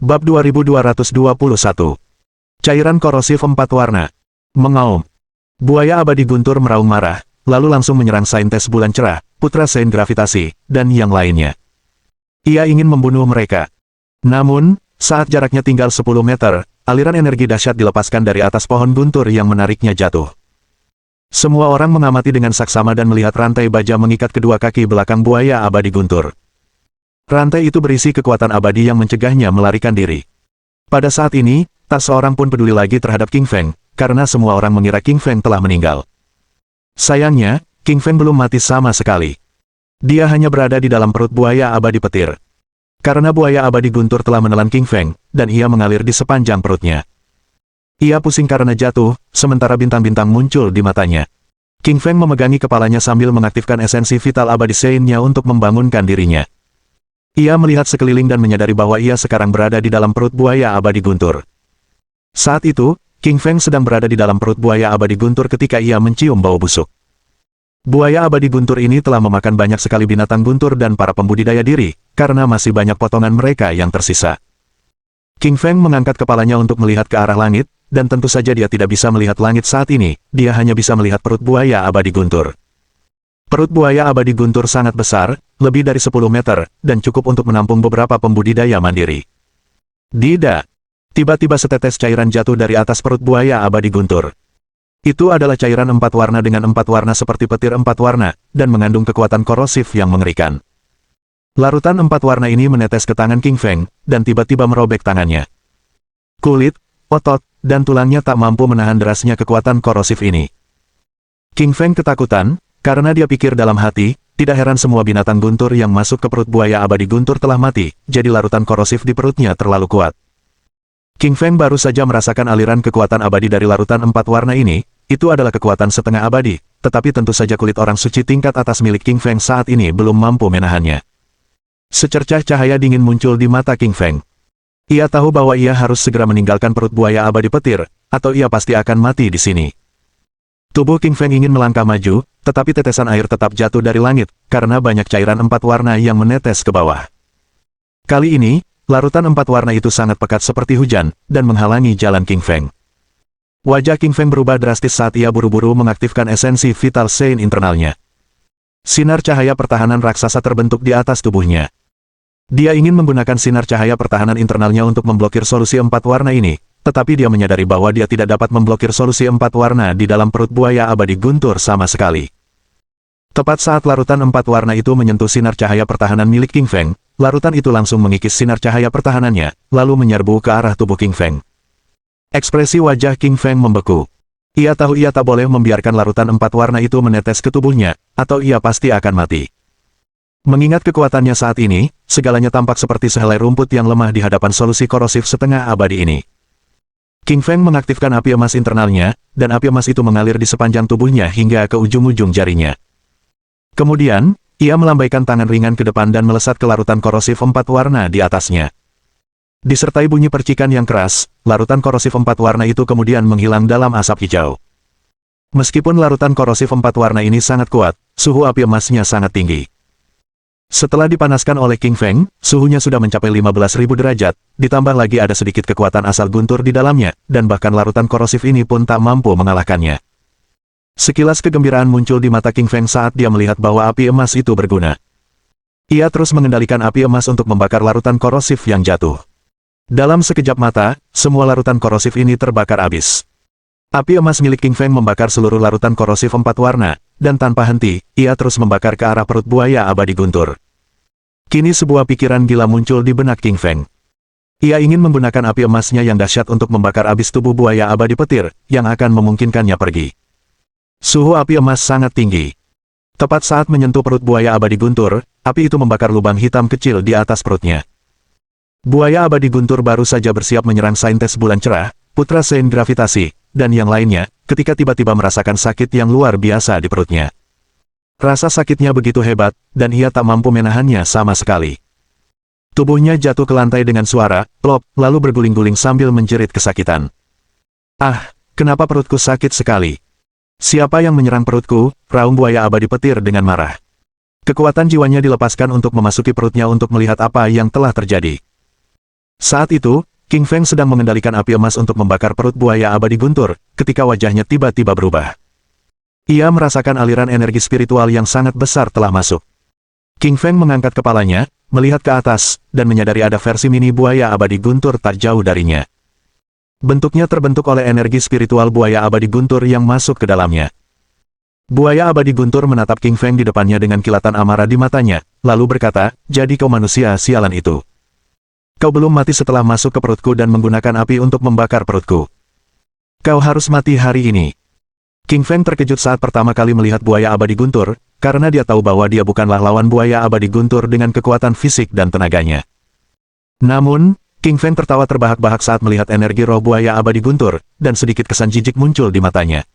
Bab 2221. Cairan korosif 4 warna. Mengaum. Buaya abadi guntur meraung marah, lalu langsung menyerang saintes bulan cerah, putra sains gravitasi, dan yang lainnya. Ia ingin membunuh mereka. Namun, saat jaraknya tinggal 10 meter, aliran energi dahsyat dilepaskan dari atas pohon guntur yang menariknya jatuh. Semua orang mengamati dengan saksama dan melihat rantai baja mengikat kedua kaki belakang buaya abadi guntur. Rantai itu berisi kekuatan abadi yang mencegahnya melarikan diri. Pada saat ini, tak seorang pun peduli lagi terhadap King Feng, karena semua orang mengira King Feng telah meninggal. Sayangnya, King Feng belum mati sama sekali. Dia hanya berada di dalam perut buaya abadi petir. Karena buaya abadi guntur telah menelan King Feng, dan ia mengalir di sepanjang perutnya. Ia pusing karena jatuh, sementara bintang-bintang muncul di matanya. King Feng memegangi kepalanya sambil mengaktifkan esensi vital abadi Sein-nya untuk membangunkan dirinya. Ia melihat sekeliling dan menyadari bahwa ia sekarang berada di dalam perut buaya abadi guntur. Saat itu, King Feng sedang berada di dalam perut buaya abadi guntur ketika ia mencium bau busuk. Buaya abadi guntur ini telah memakan banyak sekali binatang guntur dan para pembudidaya diri, karena masih banyak potongan mereka yang tersisa. King Feng mengangkat kepalanya untuk melihat ke arah langit, dan tentu saja dia tidak bisa melihat langit saat ini, dia hanya bisa melihat perut buaya abadi guntur. Perut buaya abadi guntur sangat besar, lebih dari 10 meter, dan cukup untuk menampung beberapa pembudidaya mandiri. Tidak. Tiba-tiba setetes cairan jatuh dari atas perut buaya abadi guntur. Itu adalah cairan 4 warna dengan 4 warna seperti petir 4 warna, dan mengandung kekuatan korosif yang mengerikan. Larutan 4 warna ini menetes ke tangan King Feng, dan tiba-tiba merobek tangannya. Kulit, otot, dan tulangnya tak mampu menahan derasnya kekuatan korosif ini. King Feng ketakutan, karena dia pikir dalam hati, tidak heran semua binatang guntur yang masuk ke perut buaya abadi guntur telah mati, jadi larutan korosif di perutnya terlalu kuat. King Feng baru saja merasakan aliran kekuatan abadi dari larutan 4 warna ini, itu adalah kekuatan setengah abadi, tetapi tentu saja kulit orang suci tingkat atas milik King Feng saat ini belum mampu menahannya. Secercah cahaya dingin muncul di mata King Feng. Ia tahu bahwa ia harus segera meninggalkan perut buaya abadi petir, atau ia pasti akan mati di sini. Tubuh King Feng ingin melangkah maju, tetapi tetesan air tetap jatuh dari langit, karena banyak cairan 4 warna yang menetes ke bawah. Kali ini, larutan 4 warna itu sangat pekat seperti hujan, dan menghalangi jalan King Feng. Wajah King Feng berubah drastis saat ia buru-buru mengaktifkan esensi vital Sein internalnya. Sinar cahaya pertahanan raksasa terbentuk di atas tubuhnya. Dia ingin menggunakan sinar cahaya pertahanan internalnya untuk memblokir solusi 4 warna ini, tetapi dia menyadari bahwa dia tidak dapat memblokir solusi 4 warna di dalam perut buaya abadi guntur sama sekali. Tepat saat larutan 4 warna itu menyentuh sinar cahaya pertahanan milik King Feng, larutan itu langsung mengikis sinar cahaya pertahanannya, lalu menyerbu ke arah tubuh King Feng. Ekspresi wajah King Feng membeku. Ia tahu ia tak boleh membiarkan larutan 4 warna itu menetes ke tubuhnya, atau ia pasti akan mati. Mengingat kekuatannya saat ini, segalanya tampak seperti sehelai rumput yang lemah di hadapan solusi korosif setengah abadi ini. King Feng mengaktifkan api emas internalnya, dan api emas itu mengalir di sepanjang tubuhnya hingga ke ujung-ujung jarinya. Kemudian, ia melambaikan tangan ringan ke depan dan melesat ke larutan korosif 4 warna di atasnya. Disertai bunyi percikan yang keras, larutan korosif 4 warna itu kemudian menghilang dalam asap hijau. Meskipun larutan korosif 4 warna ini sangat kuat, suhu api emasnya sangat tinggi. Setelah dipanaskan oleh King Feng, suhunya sudah mencapai 15.000 derajat, ditambah lagi ada sedikit kekuatan asal guntur di dalamnya, dan bahkan larutan korosif ini pun tak mampu mengalahkannya. Sekilas kegembiraan muncul di mata King Feng saat dia melihat bahwa api emas itu berguna. Ia terus mengendalikan api emas untuk membakar larutan korosif yang jatuh. Dalam sekejap mata, semua larutan korosif ini terbakar habis. Api emas milik King Feng membakar seluruh larutan korosif 4 warna, dan tanpa henti, ia terus membakar ke arah perut buaya abadi guntur. Kini sebuah pikiran gila muncul di benak King Feng. Ia ingin menggunakan api emasnya yang dahsyat untuk membakar habis tubuh buaya abadi petir, yang akan memungkinkannya pergi. Suhu api emas sangat tinggi. Tepat saat menyentuh perut buaya abadi guntur, api itu membakar lubang hitam kecil di atas perutnya. Buaya abadi guntur baru saja bersiap menyerang saintes bulan cerah, putra sains gravitasi, dan yang lainnya, ketika tiba-tiba merasakan sakit yang luar biasa di perutnya. Rasa sakitnya begitu hebat, dan ia tak mampu menahannya sama sekali. Tubuhnya jatuh ke lantai dengan suara, plop, lalu berguling-guling sambil menjerit kesakitan. Ah, kenapa perutku sakit sekali? Siapa yang menyerang perutku? Raung buaya abadi petir dengan marah. Kekuatan jiwanya dilepaskan untuk memasuki perutnya untuk melihat apa yang telah terjadi. Saat itu, King Feng sedang mengendalikan api emas untuk membakar perut buaya abadi guntur, ketika wajahnya tiba-tiba berubah. Ia merasakan aliran energi spiritual yang sangat besar telah masuk. King Feng mengangkat kepalanya, melihat ke atas, dan menyadari ada versi mini buaya abadi guntur tak jauh darinya. Bentuknya terbentuk oleh energi spiritual buaya abadi guntur yang masuk ke dalamnya. Buaya abadi guntur menatap King Feng di depannya dengan kilatan amarah di matanya, lalu berkata, "Jadi kau manusia sialan itu. Kau belum mati setelah masuk ke perutku dan menggunakan api untuk membakar perutku. Kau harus mati hari ini." King Feng terkejut saat pertama kali melihat buaya abadi guntur, karena dia tahu bahwa dia bukanlah lawan buaya abadi guntur dengan kekuatan fisik dan tenaganya. Namun, King Feng tertawa terbahak-bahak saat melihat energi roh buaya abadi guntur, dan sedikit kesan jijik muncul di matanya.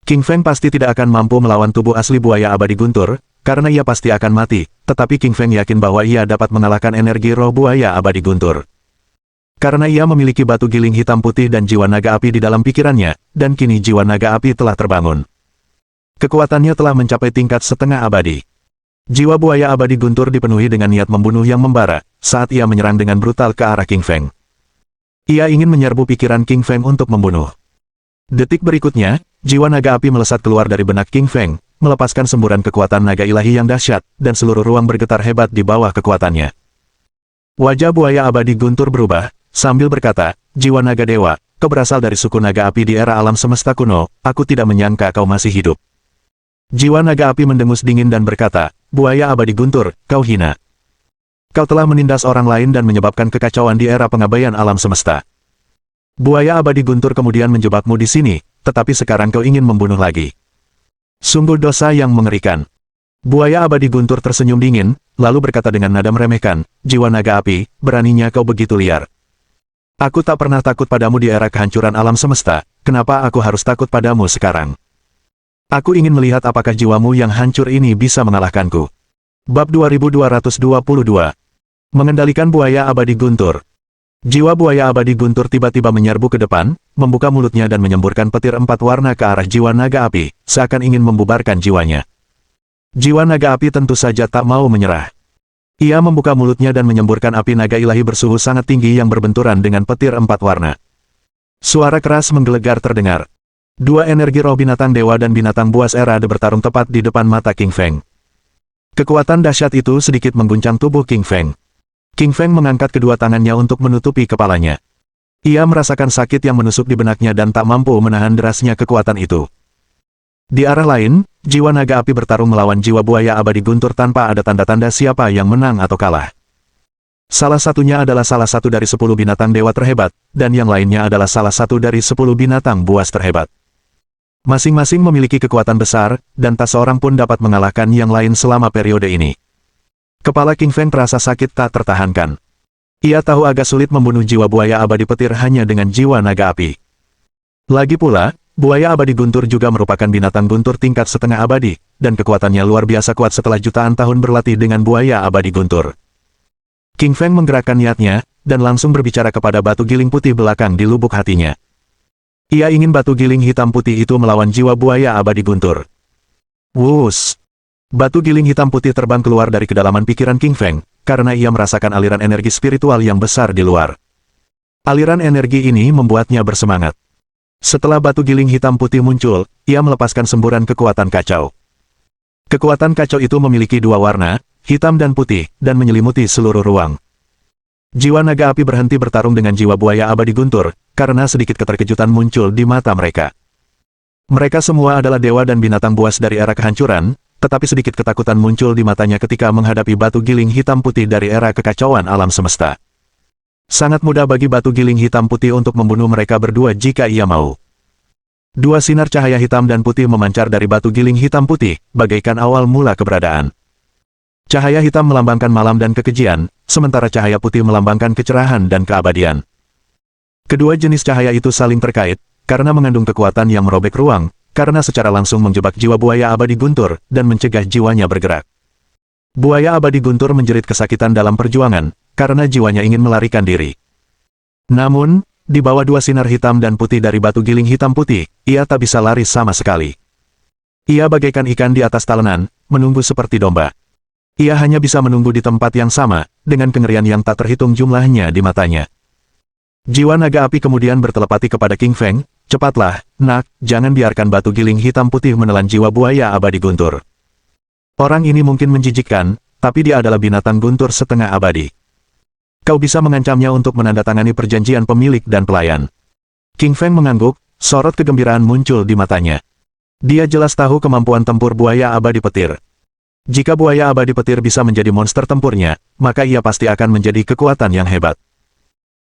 King Feng pasti tidak akan mampu melawan tubuh asli buaya abadi guntur, karena ia pasti akan mati, tetapi King Feng yakin bahwa ia dapat mengalahkan energi roh buaya abadi guntur. Karena ia memiliki batu giling hitam putih dan jiwa naga api di dalam pikirannya, dan kini jiwa naga api telah terbangun. Kekuatannya telah mencapai tingkat setengah abadi. Jiwa buaya abadi guntur dipenuhi dengan niat membunuh yang membara, saat ia menyerang dengan brutal ke arah King Feng. Ia ingin menyerbu pikiran King Feng untuk membunuh. Detik berikutnya, jiwa naga api melesat keluar dari benak King Feng, melepaskan semburan kekuatan naga ilahi yang dahsyat, dan seluruh ruang bergetar hebat di bawah kekuatannya. Wajah buaya abadi guntur berubah, sambil berkata, "Jiwa naga dewa, kau berasal dari suku naga api di era alam semesta kuno, aku tidak menyangka kau masih hidup." Jiwa naga api mendengus dingin dan berkata, "Buaya abadi guntur, kau hina. Kau telah menindas orang lain dan menyebabkan kekacauan di era pengabaian alam semesta. Buaya abadi guntur kemudian menjebakmu di sini, tetapi sekarang kau ingin membunuh lagi. Sungguh dosa yang mengerikan." Buaya abadi guntur tersenyum dingin, lalu berkata dengan nada meremehkan, "Jiwa naga api, beraninya kau begitu liar. Aku tak pernah takut padamu di era kehancuran alam semesta, kenapa aku harus takut padamu sekarang? Aku ingin melihat apakah jiwamu yang hancur ini bisa mengalahkanku." Bab 2222. Mengendalikan buaya abadi guntur. Jiwa buaya abadi guntur tiba-tiba menyerbu ke depan, membuka mulutnya dan menyemburkan petir 4 warna ke arah jiwa naga api, seakan ingin membubarkan jiwanya. Jiwa naga api tentu saja tak mau menyerah. Ia membuka mulutnya dan menyemburkan api naga ilahi bersuhu sangat tinggi yang berbenturan dengan petir 4 warna. Suara keras menggelegar terdengar. Dua energi roh binatang dewa dan binatang buas Erade bertarung tepat di depan mata King Feng. Kekuatan dahsyat itu sedikit mengguncang tubuh King Feng. King Feng mengangkat kedua tangannya untuk menutupi kepalanya. Ia merasakan sakit yang menusuk di benaknya dan tak mampu menahan derasnya kekuatan itu. Di arah lain, jiwa naga api bertarung melawan jiwa buaya abadi guntur tanpa ada tanda-tanda siapa yang menang atau kalah. Salah satunya adalah salah satu dari 10 binatang dewa terhebat, dan yang lainnya adalah salah satu dari 10 binatang buas terhebat. Masing-masing memiliki kekuatan besar, dan tak seorang pun dapat mengalahkan yang lain selama periode ini. Kepala King Feng terasa sakit tak tertahankan. Ia tahu agak sulit membunuh jiwa buaya abadi petir hanya dengan jiwa naga api. Lagi pula, buaya abadi guntur juga merupakan binatang guntur tingkat setengah abadi, dan kekuatannya luar biasa kuat setelah jutaan tahun berlatih dengan buaya abadi guntur. King Feng menggerakkan niatnya, dan langsung berbicara kepada batu giling putih belakang di lubuk hatinya. Ia ingin batu giling hitam putih itu melawan jiwa buaya abadi guntur. Wus! Batu giling hitam putih terbang keluar dari kedalaman pikiran King Feng, karena ia merasakan aliran energi spiritual yang besar di luar. Aliran energi ini membuatnya bersemangat. Setelah batu giling hitam putih muncul, ia melepaskan semburan kekuatan kacau. Kekuatan kacau itu memiliki dua warna, hitam dan putih, dan menyelimuti seluruh ruang. Jiwa naga api berhenti bertarung dengan jiwa buaya abadi guntur, karena sedikit keterkejutan muncul di mata mereka. Mereka semua adalah dewa dan binatang buas dari era kehancuran, tetapi sedikit ketakutan muncul di matanya ketika menghadapi batu giling hitam putih dari era kekacauan alam semesta. Sangat mudah bagi batu giling hitam putih untuk membunuh mereka berdua jika ia mau. Dua sinar cahaya hitam dan putih memancar dari batu giling hitam putih, bagaikan awal mula keberadaan. Cahaya hitam melambangkan malam dan kekejian, sementara cahaya putih melambangkan kecerahan dan keabadian. Kedua jenis cahaya itu saling terkait, karena mengandung kekuatan yang merobek ruang, karena secara langsung menjebak jiwa buaya abadi guntur, dan mencegah jiwanya bergerak. Buaya abadi guntur menjerit kesakitan dalam perjuangan, karena jiwanya ingin melarikan diri. Namun, di bawah dua sinar hitam dan putih dari batu giling hitam putih, ia tak bisa lari sama sekali. Ia bagaikan ikan di atas talenan, menunggu seperti domba. Ia hanya bisa menunggu di tempat yang sama, dengan kengerian yang tak terhitung jumlahnya di matanya. Jiwa naga api kemudian bertelepati kepada King Feng, "Cepatlah, nak, jangan biarkan batu giling hitam putih menelan jiwa buaya abadi guntur. Orang ini mungkin menjijikkan, tapi dia adalah binatang guntur setengah abadi. Kau bisa mengancamnya untuk menandatangani perjanjian pemilik dan pelayan." King Feng mengangguk, sorot kegembiraan muncul di matanya. Dia jelas tahu kemampuan tempur buaya abadi petir. Jika buaya abadi petir bisa menjadi monster tempurnya, maka ia pasti akan menjadi kekuatan yang hebat.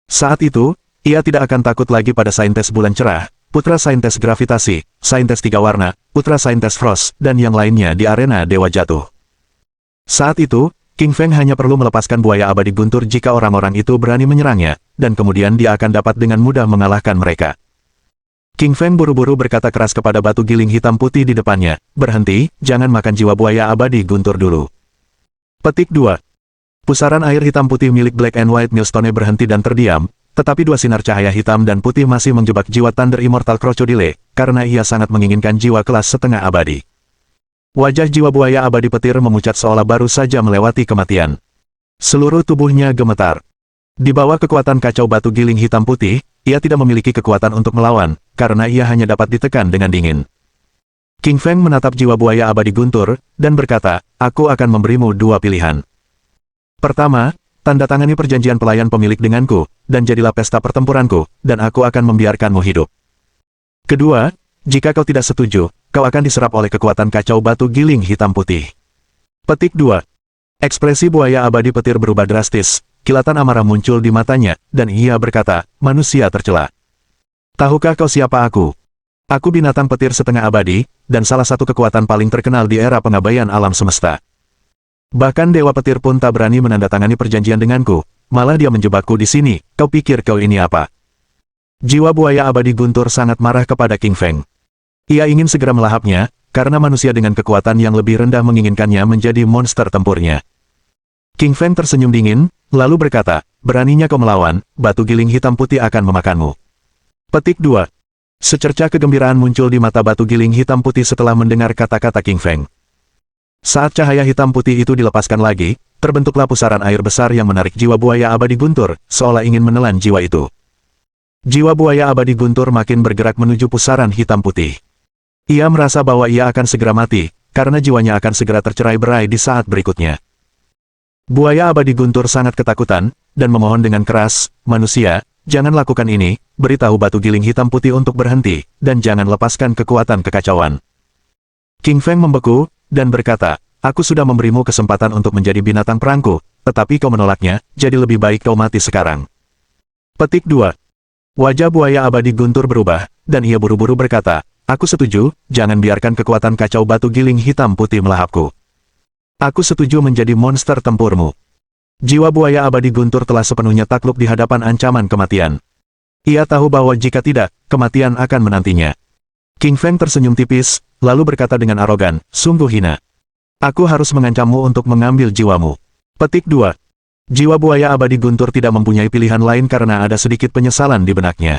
Saat itu, ia tidak akan takut lagi pada saintes bulan cerah, putra saintes gravitasi, saintes tiga warna, putra saintes frost, dan yang lainnya di arena dewa jatuh. Saat itu, King Feng hanya perlu melepaskan buaya abadi guntur jika orang-orang itu berani menyerangnya, dan kemudian dia akan dapat dengan mudah mengalahkan mereka. King Feng buru-buru berkata keras kepada batu giling hitam putih di depannya, "Berhenti, jangan makan jiwa buaya abadi guntur dulu." Petik 2. Pusaran air hitam putih milik Black and White Millstone berhenti dan terdiam, tetapi dua sinar cahaya hitam dan putih masih menjebak jiwa Thunder Immortal Crocodile, karena ia sangat menginginkan jiwa kelas setengah abadi. Wajah jiwa buaya abadi petir memucat seolah baru saja melewati kematian. Seluruh tubuhnya gemetar. Di bawah kekuatan kacau batu giling hitam putih, ia tidak memiliki kekuatan untuk melawan, karena ia hanya dapat ditekan dengan dingin. King Feng menatap jiwa buaya abadi guntur, dan berkata, "Aku akan memberimu dua pilihan. Pertama, tanda tangani perjanjian pelayan pemilik denganku, dan jadilah pesta pertempuranku, dan aku akan membiarkanmu hidup. Kedua, jika kau tidak setuju, kau akan diserap oleh kekuatan kacau batu giling hitam putih." Petik 2. Ekspresi buaya abadi petir berubah drastis, kilatan amarah muncul di matanya, dan ia berkata, "Manusia tercela. Tahukah kau siapa aku? Aku binatang petir setengah abadi, dan salah satu kekuatan paling terkenal di era pengabaian alam semesta. Bahkan Dewa Petir pun tak berani menandatangani perjanjian denganku, malah dia menjebakku di sini, kau pikir kau ini apa?" Jiwa buaya abadi guntur sangat marah kepada King Feng. Ia ingin segera melahapnya, karena manusia dengan kekuatan yang lebih rendah menginginkannya menjadi monster tempurnya. King Feng tersenyum dingin, lalu berkata, "Beraninya kau melawan, batu giling hitam putih akan memakanmu." Petik 2. Secercah kegembiraan muncul di mata batu giling hitam putih setelah mendengar kata-kata King Feng. Saat cahaya hitam putih itu dilepaskan lagi, terbentuklah pusaran air besar yang menarik jiwa buaya abadi guntur, seolah ingin menelan jiwa itu. Jiwa buaya abadi guntur makin bergerak menuju pusaran hitam putih. Ia merasa bahwa ia akan segera mati, karena jiwanya akan segera tercerai-berai di saat berikutnya. Buaya abadi guntur sangat ketakutan, dan memohon dengan keras, "Manusia, jangan lakukan ini, beritahu batu giling hitam putih untuk berhenti, dan jangan lepaskan kekuatan kekacauan." King Feng membeku, dan berkata, "Aku sudah memberimu kesempatan untuk menjadi binatang perangku, tetapi kau menolaknya, jadi lebih baik kau mati sekarang." Petik 2. Wajah buaya abadi guntur berubah, dan ia buru-buru berkata, "Aku setuju, jangan biarkan kekuatan kacau batu giling hitam putih melahapku. Aku setuju menjadi monster tempurmu." Jiwa buaya abadi guntur telah sepenuhnya takluk di hadapan ancaman kematian. Ia tahu bahwa jika tidak, kematian akan menantinya. King Feng tersenyum tipis, lalu berkata dengan arogan, "Sungguh hina. Aku harus mengancammu untuk mengambil jiwamu." Petik 2. Jiwa buaya abadi guntur tidak mempunyai pilihan lain karena ada sedikit penyesalan di benaknya.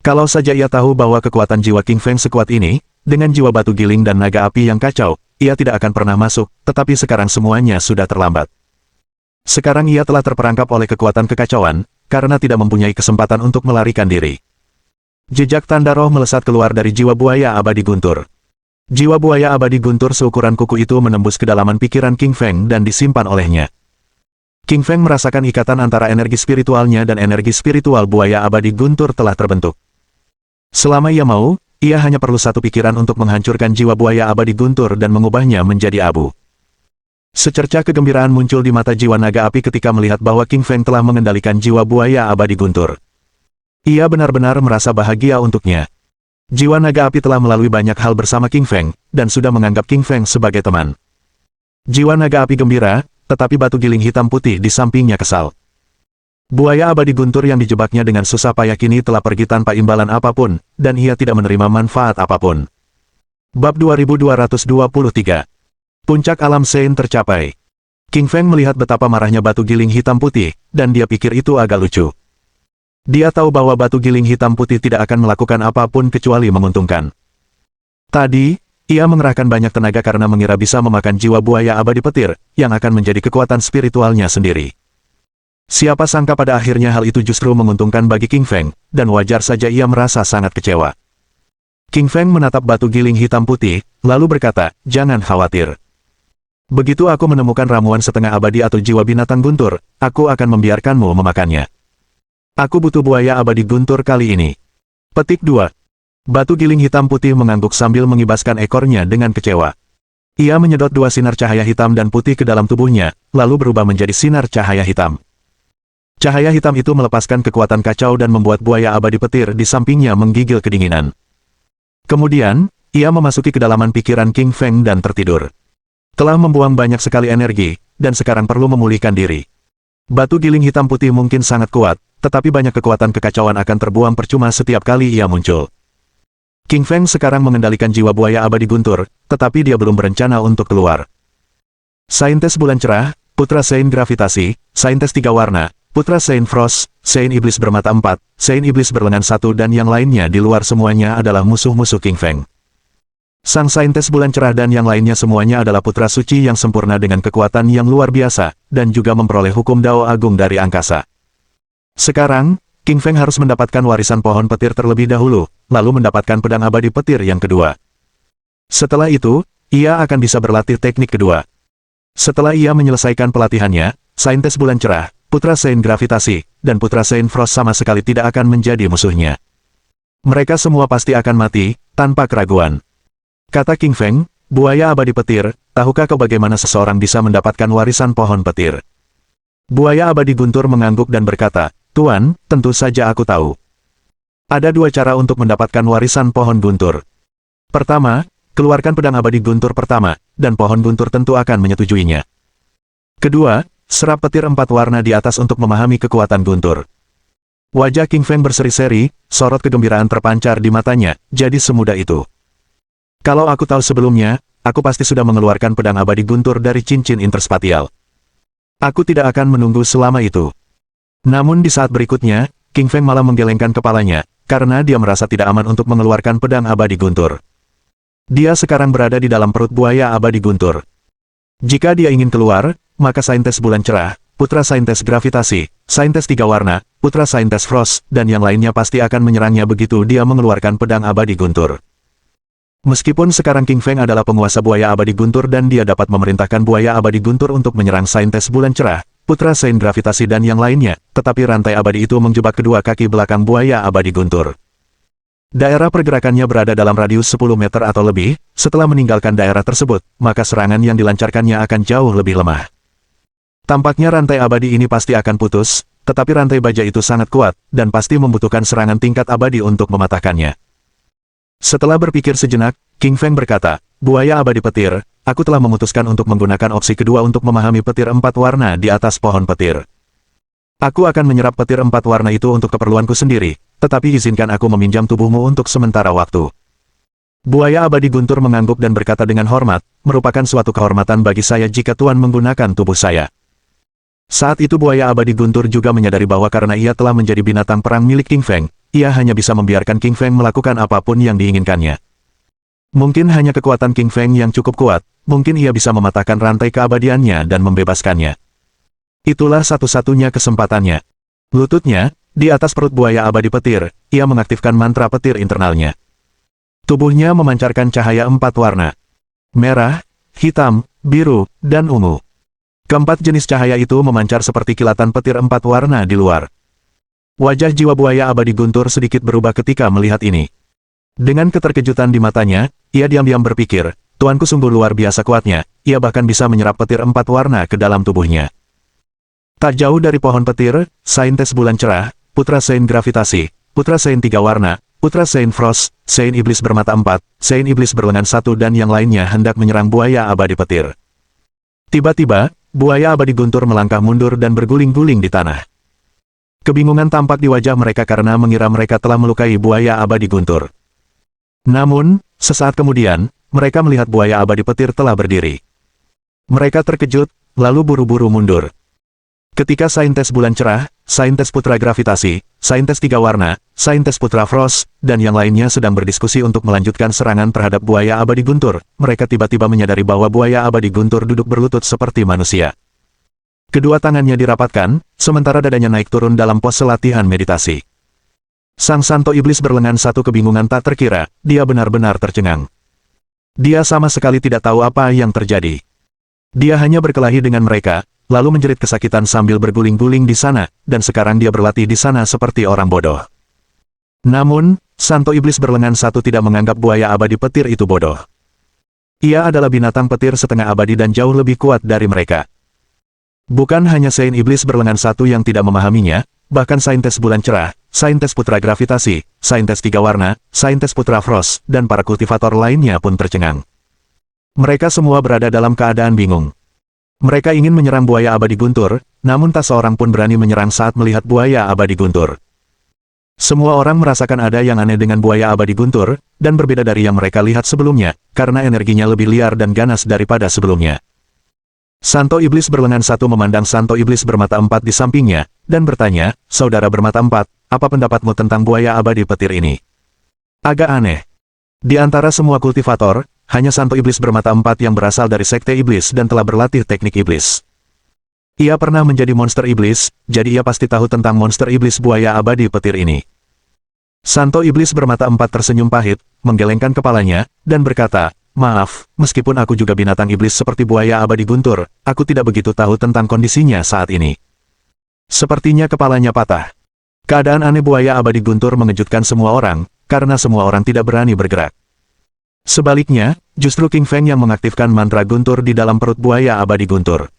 Kalau saja ia tahu bahwa kekuatan jiwa King Feng sekuat ini, dengan jiwa batu giling dan naga api yang kacau, ia tidak akan pernah masuk, tetapi sekarang semuanya sudah terlambat. Sekarang ia telah terperangkap oleh kekuatan kekacauan, karena tidak mempunyai kesempatan untuk melarikan diri. Jejak tanda roh melesat keluar dari jiwa buaya abadi guntur. Jiwa buaya abadi guntur seukuran kuku itu menembus kedalaman pikiran King Feng dan disimpan olehnya. King Feng merasakan ikatan antara energi spiritualnya dan energi spiritual buaya abadi guntur telah terbentuk. Selama ia mau, ia hanya perlu satu pikiran untuk menghancurkan jiwa buaya abadi guntur dan mengubahnya menjadi abu. Secercah kegembiraan muncul di mata jiwa naga api ketika melihat bahwa King Feng telah mengendalikan jiwa buaya abadi guntur. Ia benar-benar merasa bahagia untuknya. Jiwa naga api telah melalui banyak hal bersama King Feng, dan sudah menganggap King Feng sebagai teman. Jiwa naga api gembira, tetapi batu giling hitam putih di sampingnya kesal. Buaya abadi guntur yang dijebaknya dengan susah payah kini telah pergi tanpa imbalan apapun, dan ia tidak menerima manfaat apapun. Bab 2223. Puncak alam Sein tercapai. King Feng melihat betapa marahnya batu giling hitam putih, dan dia pikir itu agak lucu. Dia tahu bahwa batu giling hitam putih tidak akan melakukan apapun kecuali menguntungkan. Tadi, Ia mengerahkan banyak tenaga karena mengira bisa memakan jiwa buaya abadi petir, yang akan menjadi kekuatan spiritualnya sendiri. Siapa sangka pada akhirnya hal itu justru menguntungkan bagi King Feng, dan wajar saja ia merasa sangat kecewa. King Feng menatap batu giling hitam putih, lalu berkata, "Jangan khawatir. Begitu aku menemukan ramuan setengah abadi atau jiwa binatang guntur, aku akan membiarkanmu memakannya. Aku butuh buaya abadi guntur kali ini." Petik 2. Batu giling hitam putih mengangguk sambil mengibaskan ekornya dengan kecewa. Ia menyedot dua sinar cahaya hitam dan putih ke dalam tubuhnya, lalu berubah menjadi sinar cahaya hitam. Cahaya hitam itu melepaskan kekuatan kacau dan membuat buaya abadi petir di sampingnya menggigil kedinginan. Kemudian, ia memasuki kedalaman pikiran King Feng dan tertidur. Telah membuang banyak sekali energi, dan sekarang perlu memulihkan diri. Batu giling hitam putih mungkin sangat kuat, tetapi banyak kekuatan kekacauan akan terbuang percuma setiap kali ia muncul. King Feng sekarang mengendalikan jiwa buaya abadi guntur, tetapi dia belum berencana untuk keluar. Saintes bulan cerah, putra Sein gravitasi, saintes tiga warna, putra Sein Frost, Sein iblis bermata empat, Sein iblis berlengan satu dan yang lainnya di luar semuanya adalah musuh-musuh King Feng. Sang saintes bulan cerah dan yang lainnya semuanya adalah putra suci yang sempurna dengan kekuatan yang luar biasa, dan juga memperoleh hukum Dao Agung dari angkasa. Sekarang, King Feng harus mendapatkan warisan pohon petir terlebih dahulu, lalu mendapatkan pedang abadi petir yang kedua. Setelah itu, ia akan bisa berlatih teknik kedua. Setelah ia menyelesaikan pelatihannya, saintes bulan cerah, putra Sein gravitasi, dan putra Sein Frost sama sekali tidak akan menjadi musuhnya. Mereka semua pasti akan mati, tanpa keraguan. Kata King Feng, "Buaya abadi petir, tahukah kau bagaimana seseorang bisa mendapatkan warisan pohon petir?" Buaya abadi guntur mengangguk dan berkata, "Tuan, tentu saja aku tahu. Ada dua cara untuk mendapatkan warisan pohon guntur. Pertama, keluarkan pedang abadi guntur pertama, dan pohon guntur tentu akan menyetujuinya. Kedua, serap petir empat warna di atas untuk memahami kekuatan guntur." Wajah King Feng berseri-seri, sorot kegembiraan terpancar di matanya, jadi semudah itu. "Kalau aku tahu sebelumnya, aku pasti sudah mengeluarkan pedang abadi guntur dari cincin interspatial. Aku tidak akan menunggu selama itu." Namun di saat berikutnya, King Feng malah menggelengkan kepalanya, karena dia merasa tidak aman untuk mengeluarkan pedang abadi guntur. Dia sekarang berada di dalam perut buaya abadi guntur. Jika dia ingin keluar, maka saintes bulan cerah, putra saintes gravitasi, saintes tiga warna, putra saintes Frost, dan yang lainnya pasti akan menyerangnya begitu dia mengeluarkan pedang abadi guntur. Meskipun sekarang King Feng adalah penguasa buaya abadi guntur dan dia dapat memerintahkan buaya abadi guntur untuk menyerang saintes bulan cerah, putra Sein gravitasi dan yang lainnya, tetapi rantai abadi itu menjebak kedua kaki belakang buaya abadi guntur. Daerah pergerakannya berada dalam radius 10 meter atau lebih, setelah meninggalkan daerah tersebut, maka serangan yang dilancarkannya akan jauh lebih lemah. Tampaknya rantai abadi ini pasti akan putus, tetapi rantai baja itu sangat kuat, dan pasti membutuhkan serangan tingkat abadi untuk mematahkannya. Setelah berpikir sejenak, King Feng berkata, "Buaya abadi petir, aku telah memutuskan untuk menggunakan opsi kedua untuk memahami petir empat warna di atas pohon petir. Aku akan menyerap petir empat warna itu untuk keperluanku sendiri, tetapi izinkan aku meminjam tubuhmu untuk sementara waktu." Buaya abadi guntur mengangguk dan berkata dengan hormat, "Merupakan suatu kehormatan bagi saya jika Tuan menggunakan tubuh saya." Saat itu buaya abadi guntur juga menyadari bahwa karena ia telah menjadi binatang perang milik King Feng, ia hanya bisa membiarkan King Feng melakukan apapun yang diinginkannya. Mungkin hanya kekuatan King Feng yang cukup kuat, mungkin ia bisa mematahkan rantai keabadiannya dan membebaskannya. Itulah satu-satunya kesempatannya. Lututnya, di atas perut buaya abadi petir, ia mengaktifkan mantra petir internalnya. Tubuhnya memancarkan cahaya empat warna. Merah, hitam, biru, dan ungu. Keempat jenis cahaya itu memancar seperti kilatan petir empat warna di luar. Wajah jiwa buaya abadi guntur sedikit berubah ketika melihat ini. Dengan keterkejutan di matanya, ia diam-diam berpikir, "Tuanku sungguh luar biasa kuatnya, ia bahkan bisa menyerap petir empat warna ke dalam tubuhnya." Tak jauh dari pohon petir, saintes bulan cerah, putra Sein gravitasi, putra Sein tiga warna, putra Sein Frost, Sein iblis bermata empat, Sein iblis berlengan satu dan yang lainnya hendak menyerang buaya abadi petir. Tiba-tiba, buaya abadi guntur melangkah mundur dan berguling-guling di tanah. Kebingungan tampak di wajah mereka karena mengira mereka telah melukai buaya abadi guntur. Namun, sesaat kemudian, mereka melihat buaya abadi petir telah berdiri. Mereka terkejut, lalu buru-buru mundur. Ketika saintes bulan cerah, Saintes Putra Gravitasi, Saintes Tiga Warna, Saintes Putra Frost, dan yang lainnya sedang berdiskusi untuk melanjutkan serangan terhadap buaya abadi guntur. Mereka tiba-tiba menyadari bahwa buaya abadi guntur duduk berlutut seperti manusia. Kedua tangannya dirapatkan, sementara dadanya naik turun dalam pose latihan meditasi. Sang Santo Iblis berlengan satu kebingungan tak terkira, dia benar-benar tercengang. Dia sama sekali tidak tahu apa yang terjadi. Dia hanya berkelahi dengan mereka, lalu menjerit kesakitan sambil berguling-guling di sana, dan sekarang dia berlatih di sana seperti orang bodoh. Namun, Santo Iblis berlengan satu tidak menganggap buaya abadi petir itu bodoh. Ia adalah binatang petir setengah abadi dan jauh lebih kuat dari mereka. Bukan hanya Saint Iblis berlengan satu yang tidak memahaminya, bahkan Saintes Bulan Cerah, Saintes Putra Gravitasi, Saintes Tiga Warna, Saintes Putra Frost, dan para kultivator lainnya pun tercengang. Mereka semua berada dalam keadaan bingung. Mereka ingin menyerang buaya abadi guntur, namun tak seorang pun berani menyerang saat melihat buaya abadi guntur. Semua orang merasakan ada yang aneh dengan buaya abadi guntur, dan berbeda dari yang mereka lihat sebelumnya, karena energinya lebih liar dan ganas daripada sebelumnya. Santo Iblis berlengan satu memandang Santo Iblis bermata empat di sampingnya, dan bertanya, "Saudara bermata empat, apa pendapatmu tentang buaya abadi petir ini?" Agak aneh. Di antara semua kultivator, hanya Santo Iblis bermata empat yang berasal dari Sekte Iblis dan telah berlatih teknik iblis. Ia pernah menjadi monster iblis, jadi ia pasti tahu tentang monster iblis buaya abadi petir ini. Santo Iblis bermata empat tersenyum pahit, menggelengkan kepalanya, dan berkata, "Maaf, meskipun aku juga binatang iblis seperti buaya abadi guntur, aku tidak begitu tahu tentang kondisinya saat ini." Sepertinya kepalanya patah. Keadaan aneh buaya abadi guntur mengejutkan semua orang, karena semua orang tidak berani bergerak. Sebaliknya, justru King Feng yang mengaktifkan mantra guntur di dalam perut buaya abadi guntur.